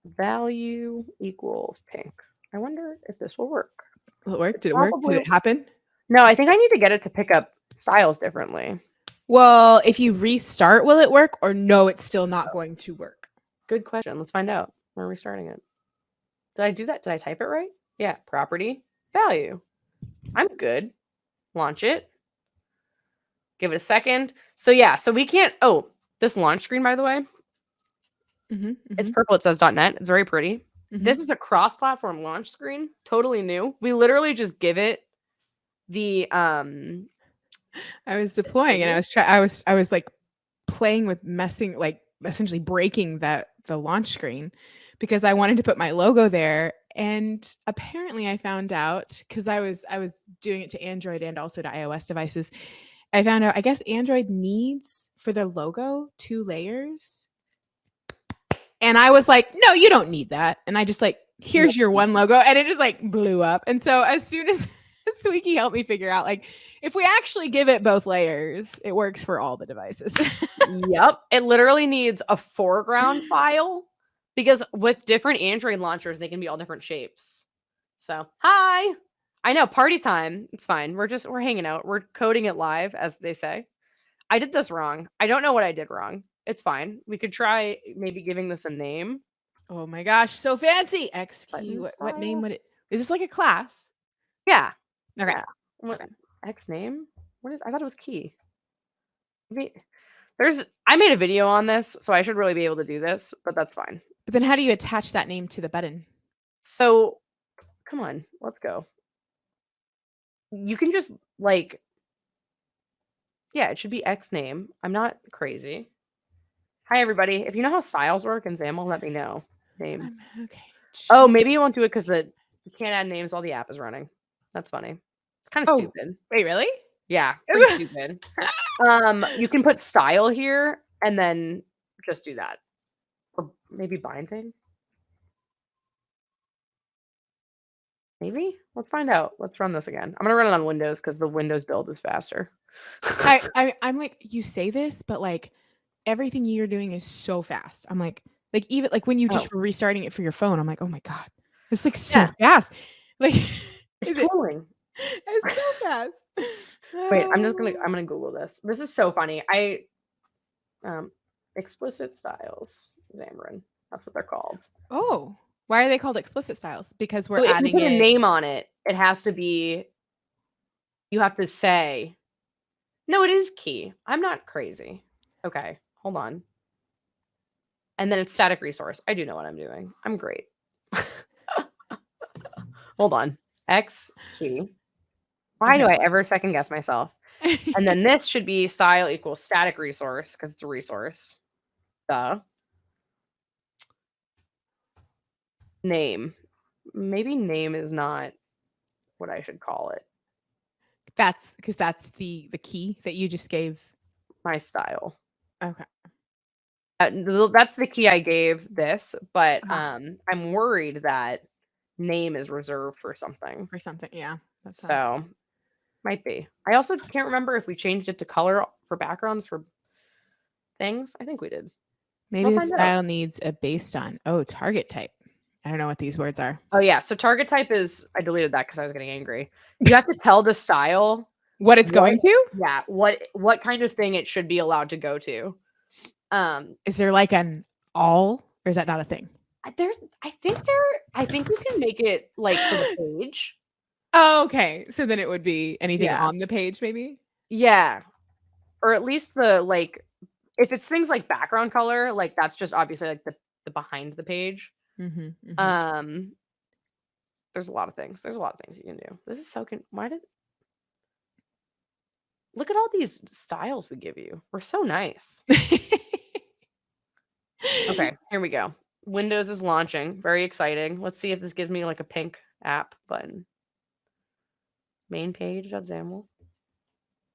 Value equals pink. I wonder if this will work. Will it work? Did it work? Did it happen? No, I think I need to get it to pick up styles differently. Well, if you restart, will it work? Or no, it's still not going to work? Good question. Let's find out. We're restarting it. Did I do that? Did I type it right? Yeah. Property, value. I'm good. Launch it. Give it a second. So yeah, so we can't, this launch screen, by the way, it's purple. It says .NET. It's very pretty. This is a cross-platform launch screen. Totally new. We literally just give it the, I was deploying and I was like playing with messing, like essentially breaking the launch screen because I wanted to put my logo there. And apparently I found out, because I was doing it to Android and also to iOS devices, I found out I guess Android needs for their logo 2 layers. And I was like, no, you don't need that. And I just like, here's your one logo. And it just like blew up. And so as soon as Sweeky helped me figure out, like, if we actually give it both layers, it works for all the devices. Yep. It literally needs a foreground file because with different Android launchers, they can be all different shapes. So, hi. I know, party time. It's fine. We're hanging out. We're coding it live, as they say. I did this wrong. I don't know what I did wrong. It's fine. We could try maybe giving this a name. Oh my gosh, so fancy. X key. Button What name style? would it? Is this like a class? Yeah. Okay. Yeah. What Okay. X name? What is? I thought it was key. I made a video on this, so I should really be able to do this, but that's fine. But then how do you attach that name to the button? So, come on, let's go. You can just yeah, it should be X name. I'm not crazy. Hi, everybody. If you know how styles work in Xaml, let me know. Name. Okay. Oh, maybe you won't do it because you can't add names while the app is running. That's funny. It's kind of stupid. Wait, really? Yeah, pretty stupid. You can put style here and then just do that. Or maybe binding. Maybe? Let's find out. Let's run this again. I'm gonna run it on Windows because the Windows build is faster. I'm like, you say this, but like everything you're doing is so fast. I'm like even like when you just were restarting it for your phone, I'm like, oh my God, it's like so fast. Like it's tooling. It's so fast. Wait, I'm gonna Google this. This is so funny. Explicit styles, Xamarin. That's what they're called. Oh, why are they called explicit styles? Because we're so adding if you put a name on it. It has to be. You have to say. No, it is key. I'm not crazy. Okay, hold on. And then it's static resource. I do know what I'm doing. I'm great. Hold on. X key. Why do I ever second guess myself? And then this should be style equals static resource because it's a resource. Name. Maybe name is not what I should call it. That's because that's the key that you just gave. My style. Okay. That's the key I gave this, but I'm worried that name is reserved for something. For something, yeah. So might be. I also can't remember if we changed it to color for backgrounds for things. I think we did. Maybe the style needs a based on. Oh, target type. I don't know what these words are. Oh yeah, so target type is. I deleted that because I was getting angry. You have to tell the style what it's going to. Yeah, what kind of thing it should be allowed to go to. Is there like an all, or is that not a thing? I think you can make it like for the page. Oh, okay. So then it would be anything on the page, maybe? Yeah. Or at least if it's things like background color, like that's just obviously like the behind the page. Mm-hmm, mm-hmm. There's a lot of things. There's a lot of things you can do. This is so look at all these styles we give you. We're so nice. Okay, here we go. Windows is launching. Very exciting. Let's see if this gives me like a pink app button. Main page of XAML.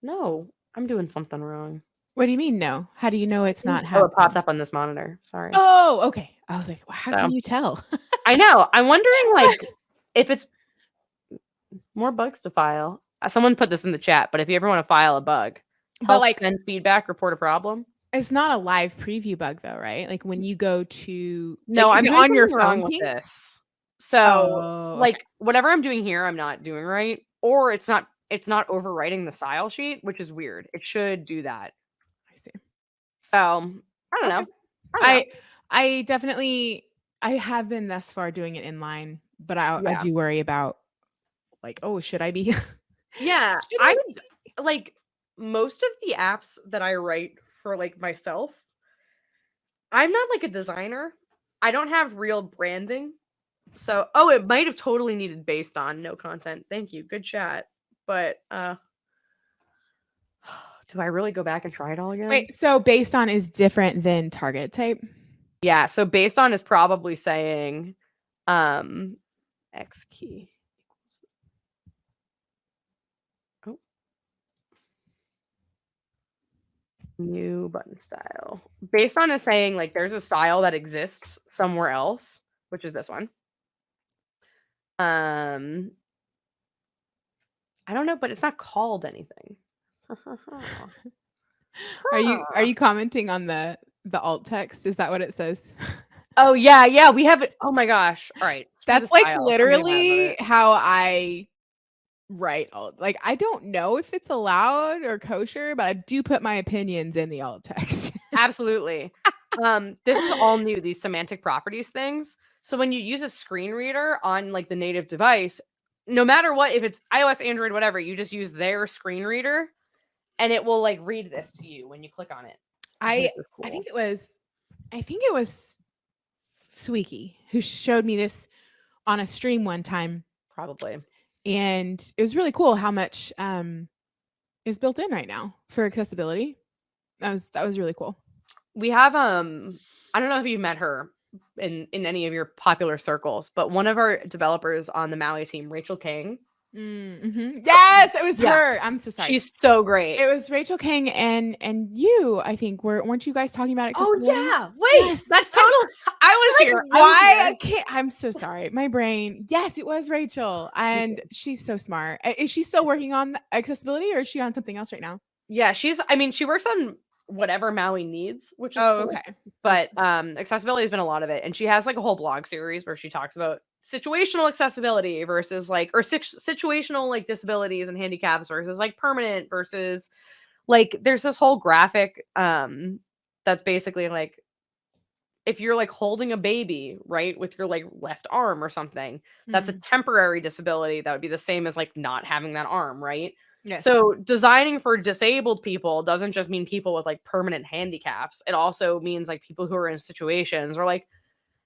No, I'm doing something wrong. What do you mean no? How do you know it's not happening? Oh, it popped up on this monitor. Sorry. Oh, okay. I was like, well, how can you tell? I know. I'm wondering if it's more bugs to file. Someone put this in the chat, but if you ever want to file a bug, send feedback, report a problem. It's not a live preview bug though, right? Like when you go to no, I'm on your phone with this. So whatever I'm doing here, I'm not doing right, or it's not overwriting the style sheet, which is weird. It should do that. I see. So I don't know. I definitely have been thus far doing it in line, but I do worry about should I be? Yeah, I would most of the apps that I write for myself. I'm not a designer. I don't have real branding. So, it might have totally needed based on no content. Thank you. Good chat. But do I really go back and try it all again? Wait, so based on is different than target type? Yeah, so based on is probably saying X key. Oh. New button style. Based on is saying there's a style that exists somewhere else, which is this one. I don't know, but it's not called anything. Are you commenting on the alt text? Is that what it says? Oh yeah, we have it. Oh my gosh. All right. That's literally how I Right. Like, I don't know if it's allowed or kosher, but I do put my opinions in the alt text. Absolutely. This is all new, these semantic properties things. So when you use a screen reader on like the native device, no matter what, if it's iOS, Android, whatever, you just use their screen reader and it will like read this to you when you click on it. I Which is cool. think it was Sweeky who showed me this on a stream one time. Probably. And it was really cool how much is built in right now for accessibility. That was really cool. We have I don't know if you met her in any of your popular circles, but one of our developers on the Maui team, Rachel King. Mm-hmm. Yes, it was her. I'm so sorry. She's so great. It was Rachel King and you, I think. Weren't you guys talking about accessibility? Oh yeah. Wait, yes. That's totally. I was like, here. Why? I'm so sorry. My brain. Yes, it was Rachel, and she's so smart. Is she still working on accessibility, or is she on something else right now? Yeah, she works on whatever Maui needs, which is cool. Okay. But accessibility has been a lot of it, and she has like a whole blog series where she talks about situational accessibility versus like situational like disabilities and handicaps versus like permanent versus like there's this whole graphic that's basically like if you're like holding a baby, right, with your like left arm or something, that's a temporary disability. That would be the same as like not having that arm, right? Yes. So designing for disabled people doesn't just mean people with like permanent handicaps. It also means like people who are in situations where like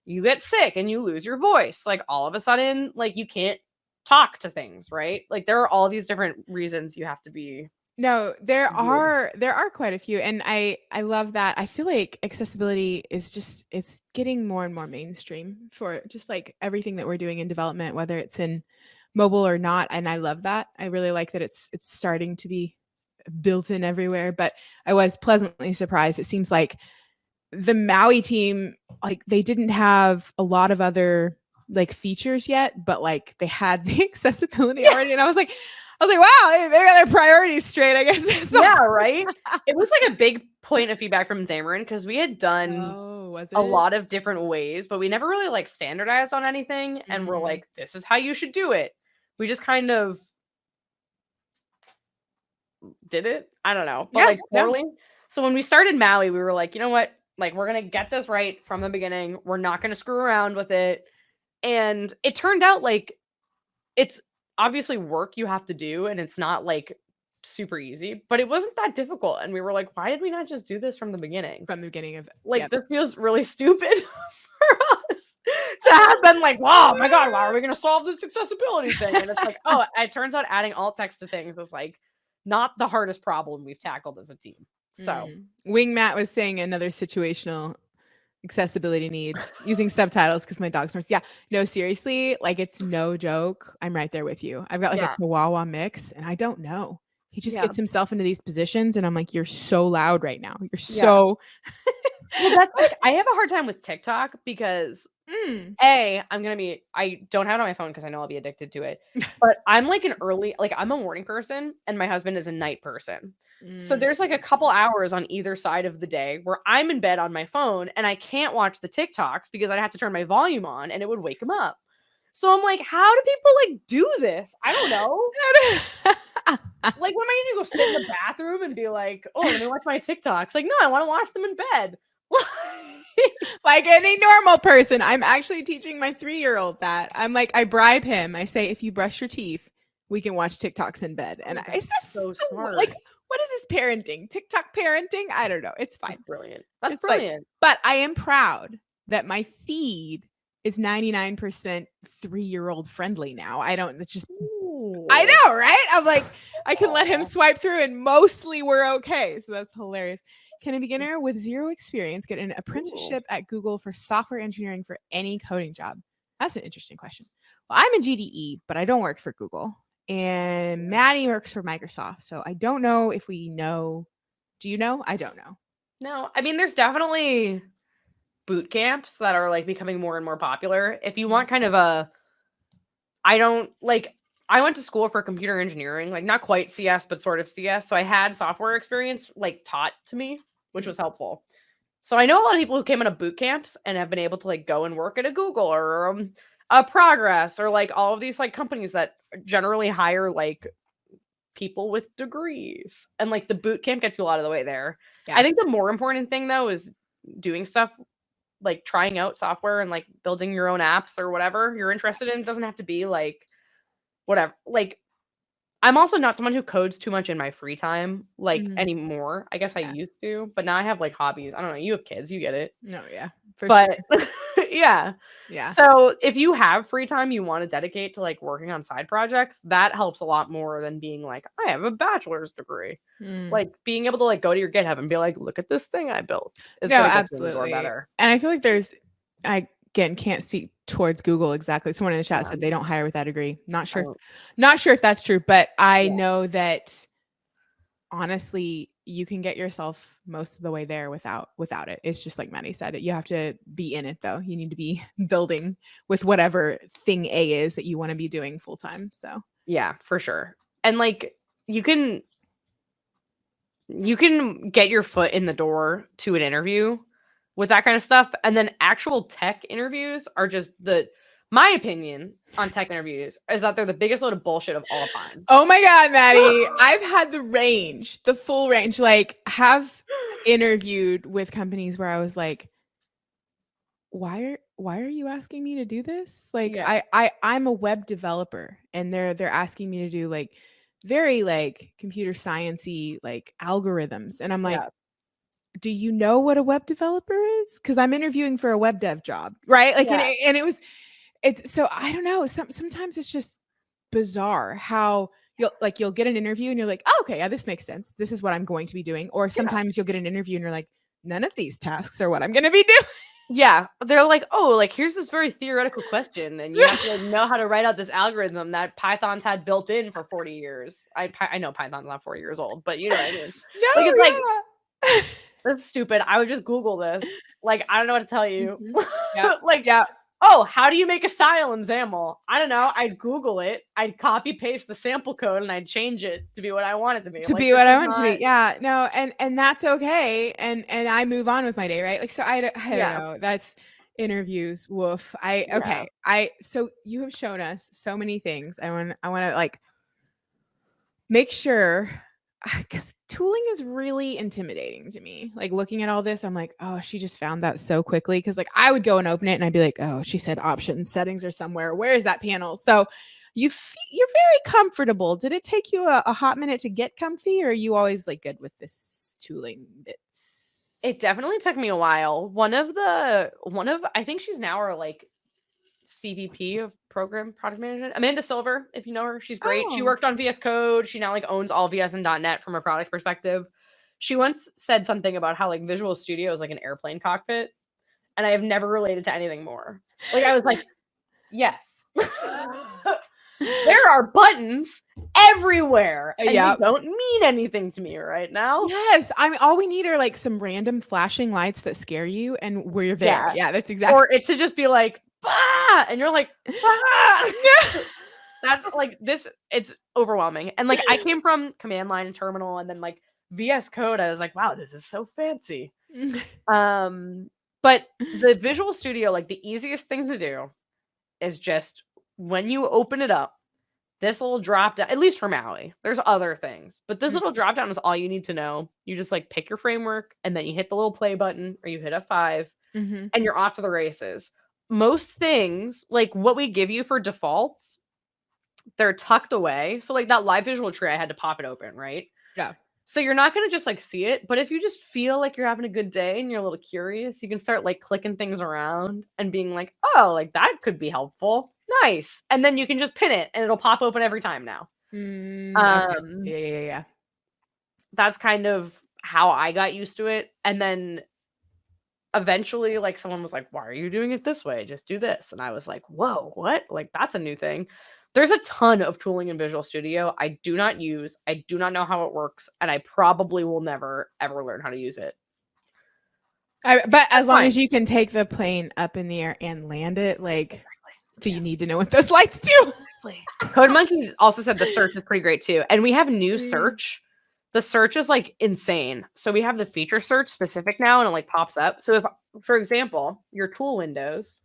you get sick and you lose your voice. Like all of a sudden, like you can't talk to things, right? Like there are all these different reasons you have to be. No, there are quite a few, and I love that. I feel like accessibility is it's getting more and more mainstream for just like everything that we're doing in development, whether it's in mobile or not. And I love that. I really like that it's starting to be built in everywhere. But I was pleasantly surprised. It seems like the Maui team, like they didn't have a lot of other like features yet, but like they had the accessibility already, and I was like, wow, they got their priorities straight, I guess. Yeah, right. It was like a big point of feedback from Xamarin because we had done a lot of different ways, but we never really like standardized on anything. And we're like, this is how you should do it. We just kind of did it. I don't know, but like poorly. No. So when we started Maui, we were like, you know what? Like, we're going to get this right from the beginning. We're not going to screw around with it. And it turned out like it's obviously work you have to do, and it's not like super easy, but it wasn't that difficult. And we were like, why did we not just do this from the beginning? From the beginning of like, this feels really stupid for us to have been like, oh my God, why are we going to solve this accessibility thing? And it's like, oh, it turns out adding alt text to things is like not the hardest problem we've tackled as a team. So Wing Matt was saying another situational accessibility need using subtitles because my dog snorts. Yeah, no, seriously, like it's no joke. I'm right there with you. I've got like a Chihuahua mix, and I don't know. He just gets himself into these positions, and I'm like, you're so loud right now. You're so. Well, that's like I have a hard time with TikTok because I don't have it on my phone because I know I'll be addicted to it. But I'm like I'm a morning person, and my husband is a night person. So there's like a couple hours on either side of the day where I'm in bed on my phone and I can't watch the TikToks because I'd have to turn my volume on and it would wake him up. So I'm like, how do people like do this? I don't know. Like, what am I going to go sit in the bathroom and be like, oh, let me watch my TikToks? Like, no, I want to watch them in bed. Like any normal person. I'm actually teaching my 3-year-old that. I'm like, I bribe him. I say, if you brush your teeth, we can watch TikToks in bed. And it's just so smart. Like, what is this parenting? TikTok parenting? I don't know. It's fine. That's brilliant. That's brilliant. But I am proud that my feed is 99% 3-year-old friendly now. I know, right? I'm like, I can let him swipe through and mostly we're okay. So that's hilarious. Can a beginner with 0 experience get an apprenticeship at Google for software engineering for any coding job? That's an interesting question. Well, I'm a GDE, but I don't work for Google. And Maddy works for Microsoft. So I don't know if we know. Do you know? I don't know. No, I mean, there's definitely boot camps that are like becoming more and more popular. If you want kind of I went to school for computer engineering, like not quite CS, but sort of CS. So I had software experience like taught to me, which was helpful. So I know a lot of people who came out of boot camps and have been able to like go and work at a Google or Progress, or like all of these like companies that generally hire like people with degrees, and like the boot camp gets you a lot of the way there. Yeah. I think the more important thing though is doing stuff like trying out software and like building your own apps or whatever you're interested in. It doesn't have to be like whatever. Like I'm also not someone who codes too much in my free time, like anymore. I guess I used to, but now I have like hobbies. I don't know. You have kids, you get it. No, yeah, for But sure. yeah. Yeah. So if you have free time you want to dedicate to like working on side projects, that helps a lot more than being like, I have a bachelor's degree. Like being able to like go to your GitHub and be like, look at this thing I built. It's No, gonna get you in the door absolutely. better. And I feel like I again can't speak towards Google exactly. Someone in the chat said they don't hire with that degree. Not sure if that's true, but I know that honestly, you can get yourself most of the way there without it. It's just like Maddy said, you have to be in it though. You need to be building with whatever thing A is that you want to be doing full time. So yeah, for sure. And like you can get your foot in the door to an interview with that kind of stuff, and then actual tech interviews are just my opinion on tech interviews is that they're the biggest load of bullshit of all time. Oh my God, Maddy. I've had the full range, like have interviewed with companies where I was like, why are you asking me to do this? Like I'm a web developer and they're asking me to do like very like computer sciencey like algorithms. And I'm like, do you know what a web developer is? Because I'm interviewing for a web dev job, right? Like, and it's so I don't know. Sometimes it's just bizarre how you'll get an interview and you're like, oh, okay, yeah, this makes sense. This is what I'm going to be doing. Or sometimes you'll get an interview and you're like, none of these tasks are what I'm going to be doing. Yeah, they're like, oh, like here's this very theoretical question, and you have to like, know how to write out this algorithm that Python's had built in for 40 years. I know Python's not 40 years old, but you know what I mean. No, like it's like that's stupid. I would just Google this. Like I don't know what to tell you. Like oh, how do you make a style in Xaml? I don't know. I'd Google it. I'd copy paste the sample code and I'd change it to be what I want it to be. To be what I want to be. Yeah, no, and that's okay. And I move on with my day, right? Like, so I don't know. That's interviews. Woof. So you have shown us so many things. I want to like make sure, because tooling is really intimidating to me. Like looking at all this, I'm like, oh, she just found that so quickly. Because like I would go and open it and I'd be like, oh, she said options, settings are somewhere. Where is that panel? So you're very comfortable. Did it take you a hot minute to get comfy, or are you always like good with this tooling bits? It definitely took me a while. One of I think she's now our like CVP of program product management, Amanda Silver, if you know her. She's great. She worked on VS Code. She now like owns all VS and .NET from a product perspective. She once said something about how like Visual Studio is like an airplane cockpit, and I have never related to anything more. Like I was like, yes. There are buttons everywhere, and they don't mean anything to me right now. Yes, I mean, all we need are like some random flashing lights that scare you, and we're there. Yeah, that's exactly. Or it to just be like, bah! And you're like, bah! That's like this. It's overwhelming. And like I came from command line and terminal, and then like VS Code. I was like, wow, this is so fancy. But the Visual Studio, like the easiest thing to do is just when you open it up, this little drop down, at least for Maui, there's other things, but this little drop down is all you need to know. You just like pick your framework and then you hit the little play button or you hit F5 and you're off to the races. Most things, like what we give you for defaults, they're tucked away. So like that live visual tree, I had to pop it open, right? Yeah. So you're not going to just like see it, but if you just feel like you're having a good day and you're a little curious, you can start like clicking things around and being like, oh, like that could be helpful. Nice. And then you can just pin it and it'll pop open every time now. Okay. Yeah. That's kind of how I got used to it. And then eventually like someone was like, why are you doing it this way? Just do this. And I was like, whoa, what? Like that's a new thing. There's a ton of tooling in Visual Studio I do not use. I do not know how it works. And I probably will never, ever learn how to use it. But as long as you can take the plane up in the air and land it, like, do you need to know what those lights do? Code Monkey also said the search is pretty great too. And we have new search. The search is like insane. So we have the feature search specific now and it like pops up. So if, for example, your tool windows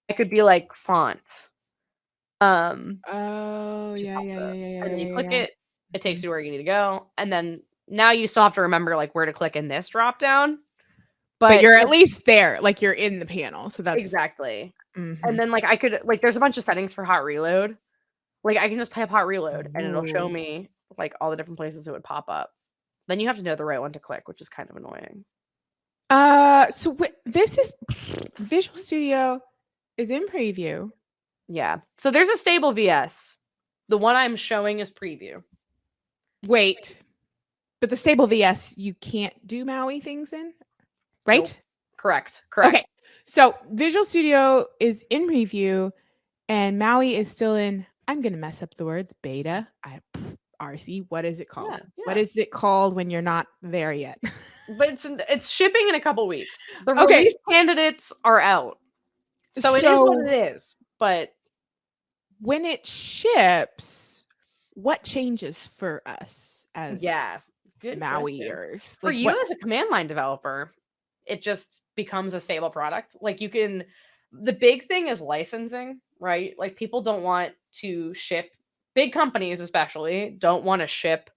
I could be like font. Oh, yeah. And then you click Yeah. it takes you where you need to go. And then now you still have to remember like where to click in this drop down. But you're at least there, like you're in the panel. So that's exactly. And then like I could like there's a bunch of settings for hot reload. Like I can just type hot reload and it'll show me like all the different places it would pop up. Then you have to know the right one to click, which is kind of annoying. So this is Visual Studio is in preview. Yeah. So there's a stable VS. The one I'm showing is preview. Wait. But the stable VS you can't do Maui things in? Right? Nope. Correct. Okay. So Visual Studio is in preview and Maui is still in, I'm going to mess up the words, beta. RC, what is it called? Yeah. What is it called when you're not there yet? But it's shipping in a couple weeks. The release candidates are out. So it is what it is. But when it ships, what changes for us as Mauiers? For you as a command line developer, it just becomes a stable product. Like the big thing is licensing, right? Like people don't want to ship, big companies especially, don't want to ship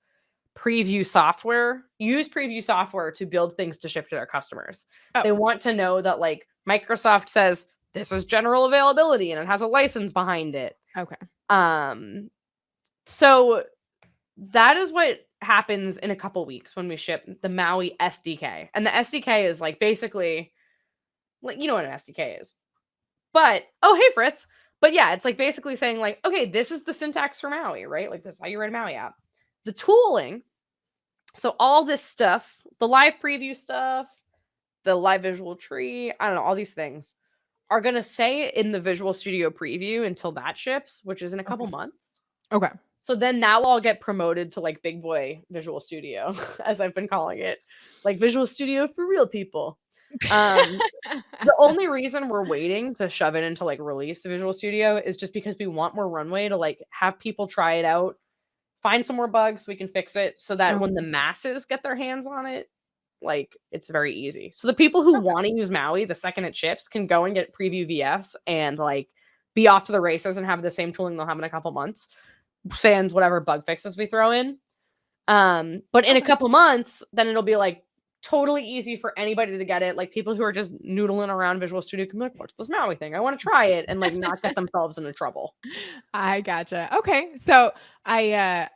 preview software, use preview software to build things to ship to their customers. They want to know that like Microsoft says, this is general availability and it has a license behind it. Okay. So that is what happens in a couple weeks when we ship the Maui SDK. And the SDK is like basically, like, you know what an SDK is. But, oh, hey, Fritz. But yeah, it's like basically saying like, okay, this is the syntax for Maui, right? Like this is how you write a Maui app. The tooling, so all this stuff, the live preview stuff, the live visual tree, I don't know, all these things are going to stay in the Visual Studio preview until that ships, which is in a couple months. Okay. So then now I'll get promoted to like big boy Visual Studio, as I've been calling it, like Visual Studio for real people. The only reason we're waiting to shove it into like release Visual Studio is just because we want more runway to like have people try it out, find some more bugs so we can fix it so that when the masses get their hands on it, like it's very easy. So the people who want to use Maui the second it ships can go and get preview VS and like be off to the races and have the same tooling they'll have in a couple months, sans whatever bug fixes we throw in. But in a couple months, then it'll be like totally easy for anybody to get it. Like people who are just noodling around Visual Studio can be like, what's this Maui thing? I want to try it, and like not get themselves into trouble. I gotcha. Okay. So I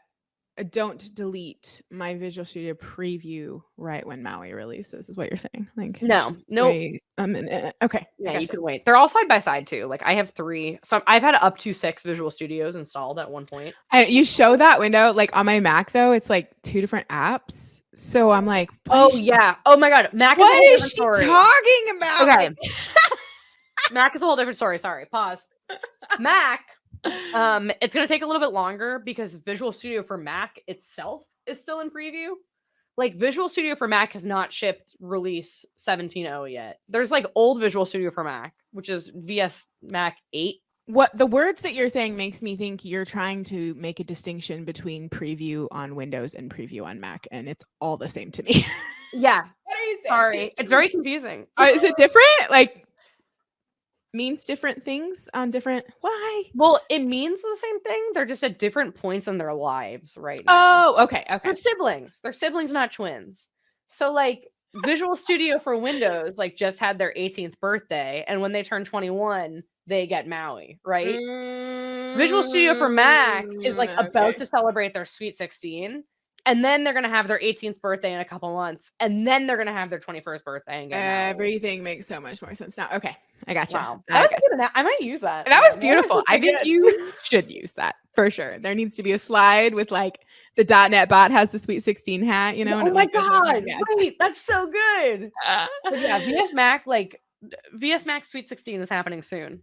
don't delete my Visual Studio preview right when Maui releases is what you're saying. Like no. Wait a minute. Okay. Yeah, you can wait. They're all side by side too. Like I have 3. So I've had up to 6 Visual Studios installed at one point. And you show that window like on my Mac though, it's like 2 different apps. So I'm like, yeah. Oh my god, Mac. What is she talking about? Okay. Mac is a whole different story. Sorry. Pause. Mac. It's gonna take a little bit longer because Visual Studio for Mac itself is still in preview. Like Visual Studio for Mac has not shipped release 17.0 yet. There's like old Visual Studio for Mac, which is VS Mac 8. What the words that you're saying makes me think you're trying to make a distinction between preview on Windows and preview on Mac, and it's all the same to me. Yeah. What are you saying? Sorry. It's very confusing. Is it different? Like means different things on different why? Well, it means the same thing. They're just at different points in their lives right now. Oh, okay. They're siblings. They're siblings, not twins. So like Visual Studio for Windows like just had their 18th birthday, and when they turn 21, they get Maui, right? Visual Studio for Mac is like about to celebrate their Sweet 16. And then they're going to have their 18th birthday in a couple months. And then they're going to have their 21st birthday. And everything makes so much more sense now. Okay. I got you. Wow. That was good. I might use that. That was beautiful. I think you should use that for sure. There needs to be a slide with like the .NET bot has the Sweet 16 hat, you know? Oh my God. Wait, that's so good. But yeah, VS Mac Sweet 16 is happening soon.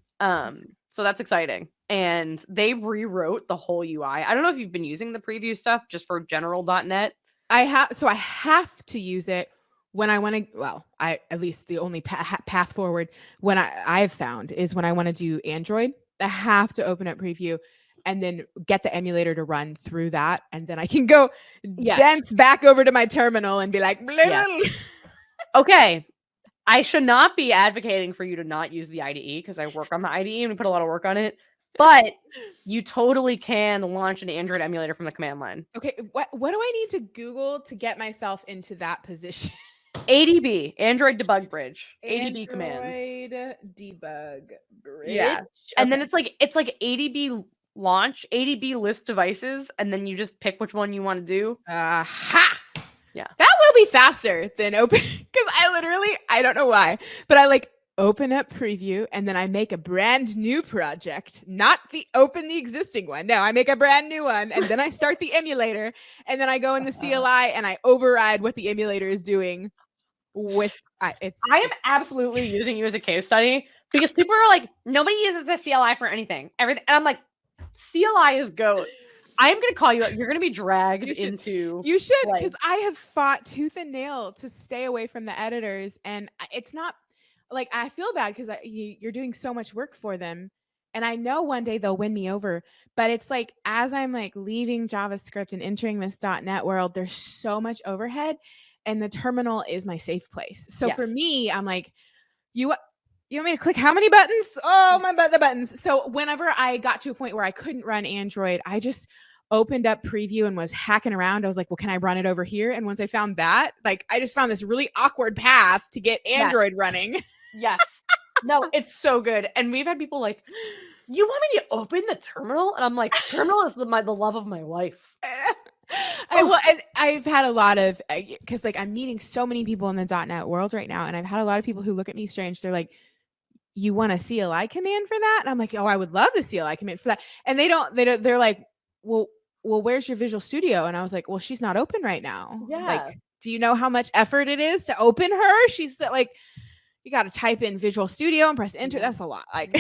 So that's exciting. And they rewrote the whole UI. I don't know if you've been using the preview stuff just for general .NET. I have to use it when I want to, well, at least the only path forward when I've found is when I want to do Android. I have to open up preview and then get the emulator to run through that. And then I can go dance back over to my terminal and be like, okay. I should not be advocating for you to not use the IDE because I work on the IDE and we put a lot of work on it. But you totally can launch an Android emulator from the command line. Okay, what do I need to Google to get myself into that position? ADB, Android Debug Bridge. ADB commands. Android debug bridge. Yeah. And then it's like ADB launch, ADB list devices, and then you just pick which one you want to do. Aha! Yeah. That will be faster than open, because I don't know why, but I like open up preview and then I make a brand new project, not open the existing one. No, I make a brand new one and then I start the emulator and then I go in the CLI and I override what the emulator is doing with I am absolutely using you as a case study because people are like, nobody uses the CLI for anything. Everything. And I'm like, CLI is GOAT. I am going to call you up. You're going to be dragged into. You should, because I have fought tooth and nail to stay away from the editors. And it's not like, I feel bad because you're doing so much work for them. And I know one day they'll win me over. But it's like, as I'm like leaving JavaScript and entering this .NET world, there's so much overhead. And the terminal is my safe place. So for me, I'm like, you want me to click how many buttons? Oh, the buttons. So whenever I got to a point where I couldn't run Android, I just opened up preview and was hacking around. I was like, well, can I run it over here? And once I found that, like, I just found this really awkward path to get Android running. Yes. No, it's so good. And we've had people like, you want me to open the terminal? And I'm like, terminal is the love of my life. I've had a lot of, because like I'm meeting so many people in the .NET world right now, and I've had a lot of people who look at me strange. They're like, you want a CLI command for that? And I'm like, oh, I would love the CLI command for that. And they're like, well, where's your Visual Studio? And I was like, well, she's not open right now. Yeah. Like, do you know how much effort it is to open her? She's like, you got to type in Visual Studio and press enter. That's a lot. Like,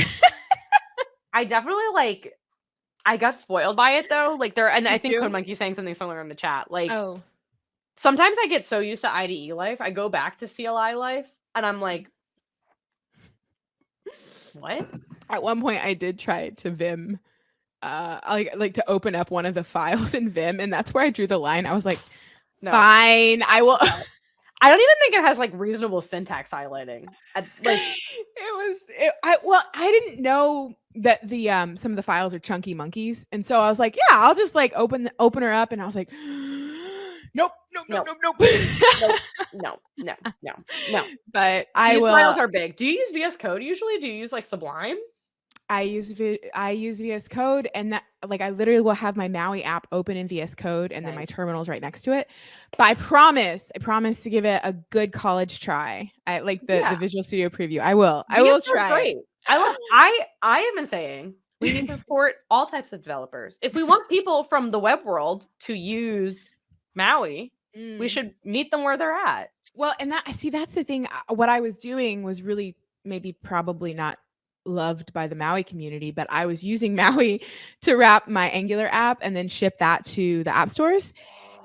I definitely like, I got spoiled by it though. Like and I think Code Monkey's saying something similar in the chat. Like, sometimes I get so used to IDE life, I go back to CLI life, and I'm like, what? At one point, I did try to Vim, like to open up one of the files in Vim, and that's where I drew the line. I was like, no. Fine, I will. I don't even think it has like reasonable syntax highlighting. Like, I didn't know that the some of the files are chunky monkeys, and so I was like, yeah, I'll just like open her up, and I was like, nope. No. But These files are big. Do you use VS Code usually? Do you use like Sublime? I use VS Code, and that like I literally will have my Maui app open in VS Code, and then my terminal's right next to it. But I promise to give it a good college try. I like the Visual Studio preview. I will try. Great. I have been saying we need to support all types of developers. If we want people from the web world to use Maui, we should meet them where they're at. Well, and that's the thing. What I was doing was really probably not loved by the Maui community, but I was using Maui to wrap my Angular app and then ship that to the app stores.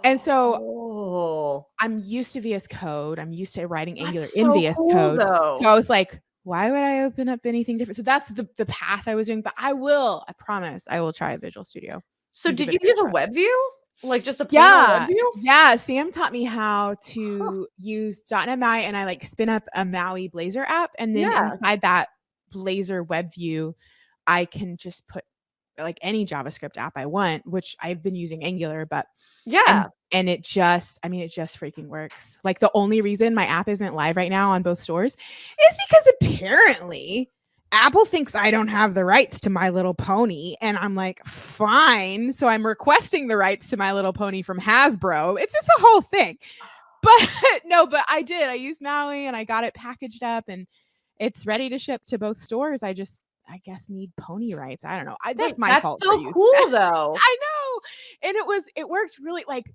And so I'm used to VS Code. I'm used to writing Angular in VS Code. Though. So I was like, why would I open up anything different? So that's the path I was doing, but I promise I will try Visual Studio. So did you use a web view? Like just a web view? Yeah. Sam taught me how to use .NET MAUI, and I like spin up a Maui Blazor app, and then inside that Blazor web view, I can just put like any JavaScript app I want, which I've been using Angular, but and it just freaking works. Like the only reason my app isn't live right now on both stores is because apparently Apple thinks I don't have the rights to My Little Pony, and I'm like, fine. So I'm requesting the rights to My Little Pony from Hasbro. It's just a whole thing. But I did. I used Maui and I got it packaged up, and it's ready to ship to both stores. I guess need pony rights. I don't know. That's my fault. That's so cool though. I know. And it worked really, like,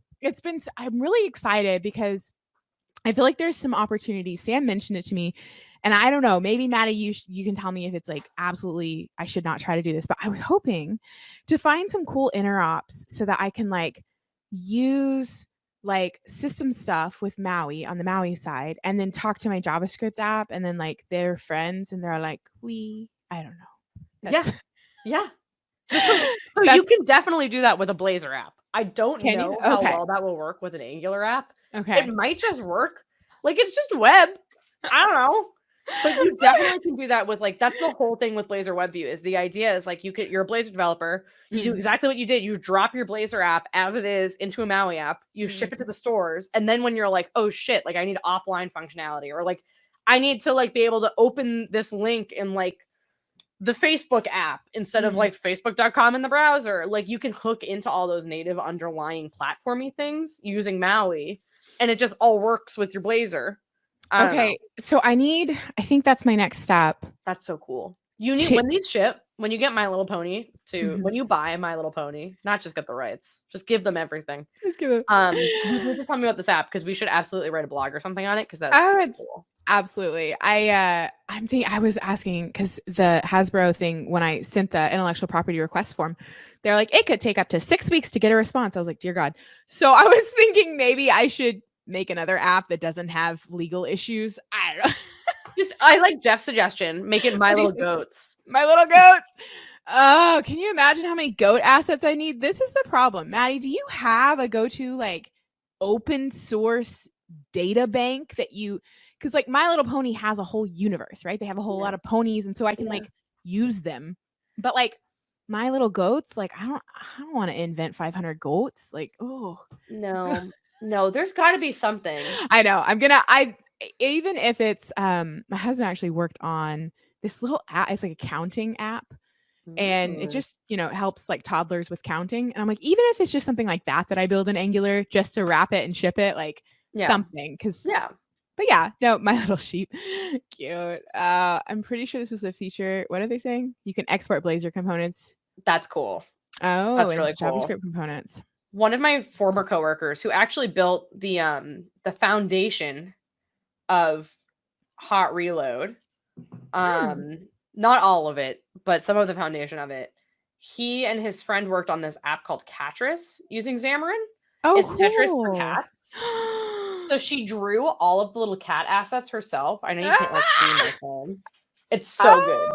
I'm really excited because I feel like there's some opportunities. Sam mentioned it to me, and I don't know, maybe Maddy, you can tell me if it's like absolutely I should not try to do this, but I was hoping to find some cool interops so that I can like use like system stuff with Maui on the Maui side, and then talk to my JavaScript app, and then like they're friends, and they're like, I don't know. Yeah. So you can definitely do that with a Blazor app. I don't know how well that will work with an Angular app. Okay. It might just work. Like, it's just web. I don't know. But you definitely can do that with like, that's the whole thing with Blazor WebView is the idea is like you're a Blazor developer. You do exactly what you did. You drop your Blazor app as it is into a Maui app. You ship it to the stores. And then when you're like, oh shit, like I need offline functionality or like I need to like be able to open this link in like the Facebook app instead of like facebook.com in the browser. Like you can hook into all those native underlying platformy things using Maui and it just all works with your Blazor. Okay, so I think that's my next step. That's so cool. You need when these ship, when you get My Little Pony when you buy My Little Pony, not just get the rights, just give them everything. Just give it. You need to tell me about this app because we should absolutely write a blog or something on it because that's so cool. Absolutely. I was asking because the Hasbro thing, when I sent the intellectual property request form, they're like, it could take up to 6 weeks to get a response. I was like, dear God. So I was thinking maybe I should make another app that doesn't have legal issues. I don't know. I like Jeff's suggestion. Make it My Little Goats. My Little Goats. Oh, can you imagine how many goat assets I need? This is the problem. Maddie, do you have a go-to like open source data bank that you, because like My Little Pony has a whole universe, right? They have a whole lot of ponies, and so I can like use them. But like My Little Goats, like I don't want to invent 500 goats. Like, oh no, there's got to be something. I know. Even if it's my husband actually worked on this little app. It's like a counting app. And it just, helps like toddlers with counting. And I'm like, even if it's just something like that I build in Angular just to wrap it and ship it, like something. But yeah, no, My Little Sheep. Cute. I'm pretty sure this was a feature. What are they saying? You can export Blazor components. That's cool. Oh, that's really cool. JavaScript components. One of my former coworkers who actually built the foundation of Hot Reload, not all of it, but some of the foundation of it. He and his friend worked on this app called Catris using Xamarin. Oh, it's cool. Tetris for cats. So she drew all of the little cat assets herself. I know you can't like see my phone. It's so good.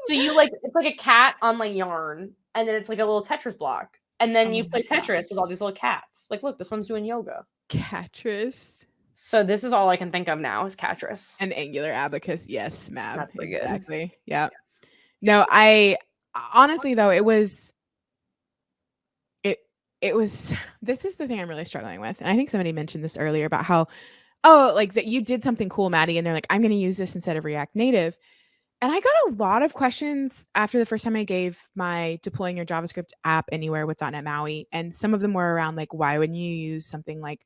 So you like, it's like a cat on like yarn, and then it's like a little Tetris block. And then you play Tetris with all these little cats. Like, look, this one's doing yoga. Catris. So this is all I can think of now is Catris. And Angular Abacus. Yes, Mab. That's pretty exactly. Good. Yeah. No, I honestly though, it was this is the thing I'm really struggling with. And I think somebody mentioned this earlier about how, like that you did something cool, Maddie, and they're like, I'm going to use this instead of React Native. And I got a lot of questions after the first time I gave my deploying your JavaScript app anywhere with .NET MAUI. And some of them were around like, why wouldn't you use something like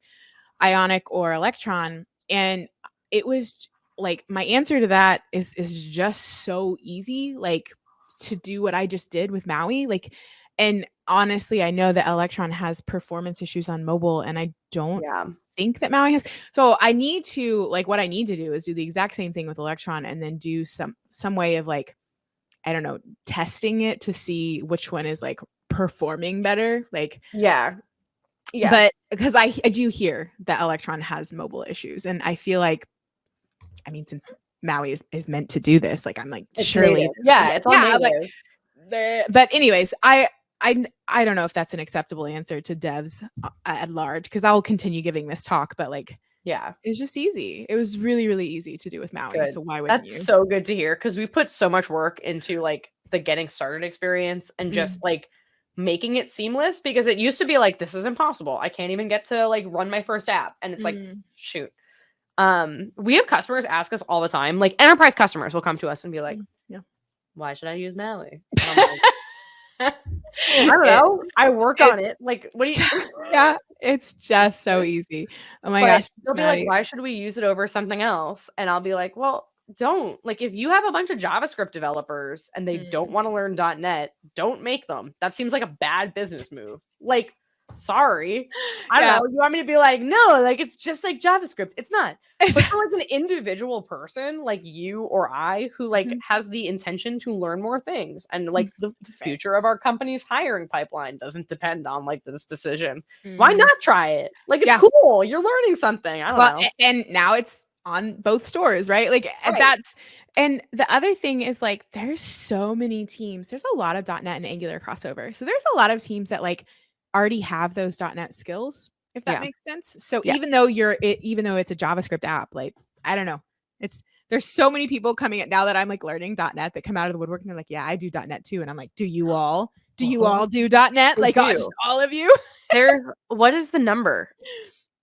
Ionic or Electron? And it was like, my answer to that is just so easy, like to do what I just did with MAUI. Like, and honestly, I know that Electron has performance issues on mobile, and I don't think that MAUI has. So I need to, like, what I need to do is do the exact same thing with Electron and then do some way of like, I don't know, testing it to see which one is like performing better. Like, yeah. But because I do hear that Electron has mobile issues, and I feel like, I mean, since MAUI is meant to do this, like I'm like, it's surely native. It's all native. But anyways, I don't know if that's an acceptable answer to devs at large, because I'll continue giving this talk, but like, it's just easy. It was really, really easy to do with MAUI. Good. So why wouldn't you? That's so good to hear, because we've put so much work into like the getting started experience and just like making it seamless, because it used to be like, this is impossible. I can't even get to like run my first app. And it's like, shoot. We have customers ask us all the time, like enterprise customers will come to us and be like, why should I use MAUI? I don't know. I work on it. Like, what do you? Yeah, it's just so easy. Oh my gosh. They'll be like, why should we use it over something else? And I'll be like, well, don't. Like, if you have a bunch of JavaScript developers and they don't want to learn .NET, don't make them. That seems like a bad business move. Like, sorry. I don't know. You want me to be like, no, like it's just like JavaScript. It's not. But for like an individual person like you or I who like has the intention to learn more things, and like the future of our company's hiring pipeline doesn't depend on like this decision. Why not try it? Like, it's cool. You're learning something. I don't know. And now it's on both stores, right? Like and the other thing is like, there's so many teams. There's a lot of .NET and Angular crossover. So there's a lot of teams that like already have those .NET skills, if that makes sense. So even though it's a JavaScript app, like, I don't know, There's so many people coming now that I'm like learning .NET that come out of the woodwork and they're like, yeah, I do .NET too. And I'm like, do you all do .NET? Like just all of you? What is the number?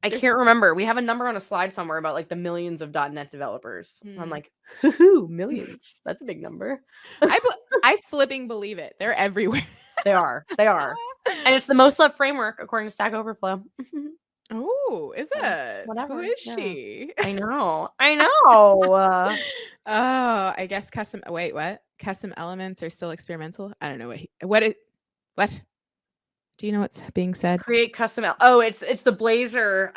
I can't remember. We have a number on a slide somewhere about like the millions of .NET developers. I'm like, millions. That's a big number. I flipping believe it. They're everywhere. They are. And it's the most loved framework according to Stack Overflow. Oh, is it? Whatever. Who is she? I know. Oh, I guess custom. Wait, what? Custom elements are still experimental. I don't know what. Do you know what's being said? Create custom. It's the Blazor.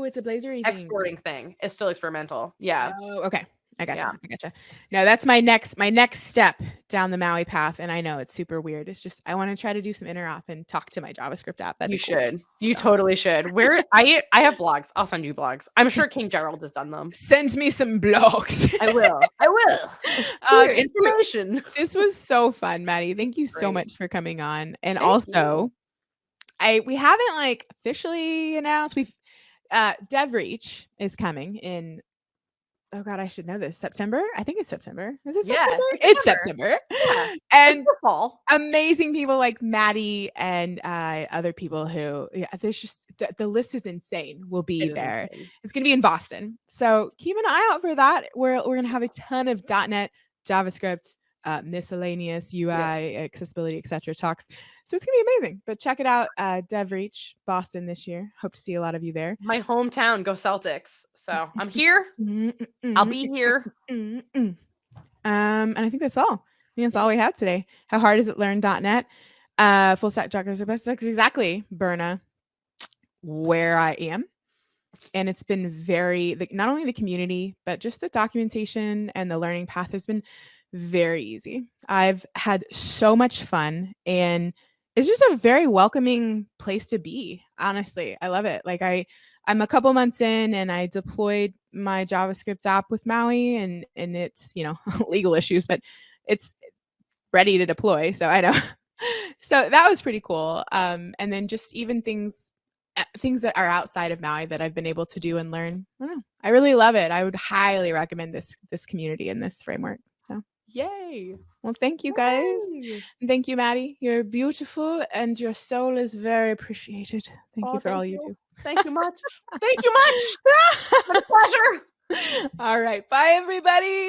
It's a Blazor exporting thing. It's still experimental. Yeah. Oh, okay. I gotcha. No, that's my next step down the Maui path, and I know it's super weird. It's just I want to try to do some interop and talk to my JavaScript app. You should. You totally should. Where I have blogs. I'll send you blogs. I'm sure King Gerald has done them. Send me some blogs. I will. Information. This was so fun, Maddy. Thank you so much for coming on. And also, we haven't like officially announced. DevReach is coming in. Oh God, I should know this. September? I think it's September. Is it September? It's September. Yeah. And fall. Amazing people like Maddy and other people who, there's just the list is insane. Will be there. It's going to be in Boston. So keep an eye out for that. We're going to have a ton of .NET, JavaScript, miscellaneous UI, accessibility, etc. talks. So it's gonna be amazing. But check it out, DevReach Boston this year. Hope to see a lot of you there. My hometown, go Celtics. So I'm here. I'll be here. And I think that's all. I think that's all we have today. How hard is it learn .NET? Full stack Dockers are best. That's exactly, Berna, where I am. And it's been not only the community, but just the documentation and the learning path has been very easy. I've had so much fun, and it's just a very welcoming place to be. Honestly, I love it. Like I'm a couple months in, and I deployed my JavaScript app with Maui, and it's legal issues, but it's ready to deploy. So I know. So that was pretty cool. And then just even things that are outside of Maui that I've been able to do and learn. I don't know. I really love it. I would highly recommend this community and this framework. So yay. Well, thank you guys. And thank you, Maddy. You're beautiful and your soul is very appreciated. Thank you for all you do. Thank you much. Thank you much. What a pleasure. All right. Bye, everybody.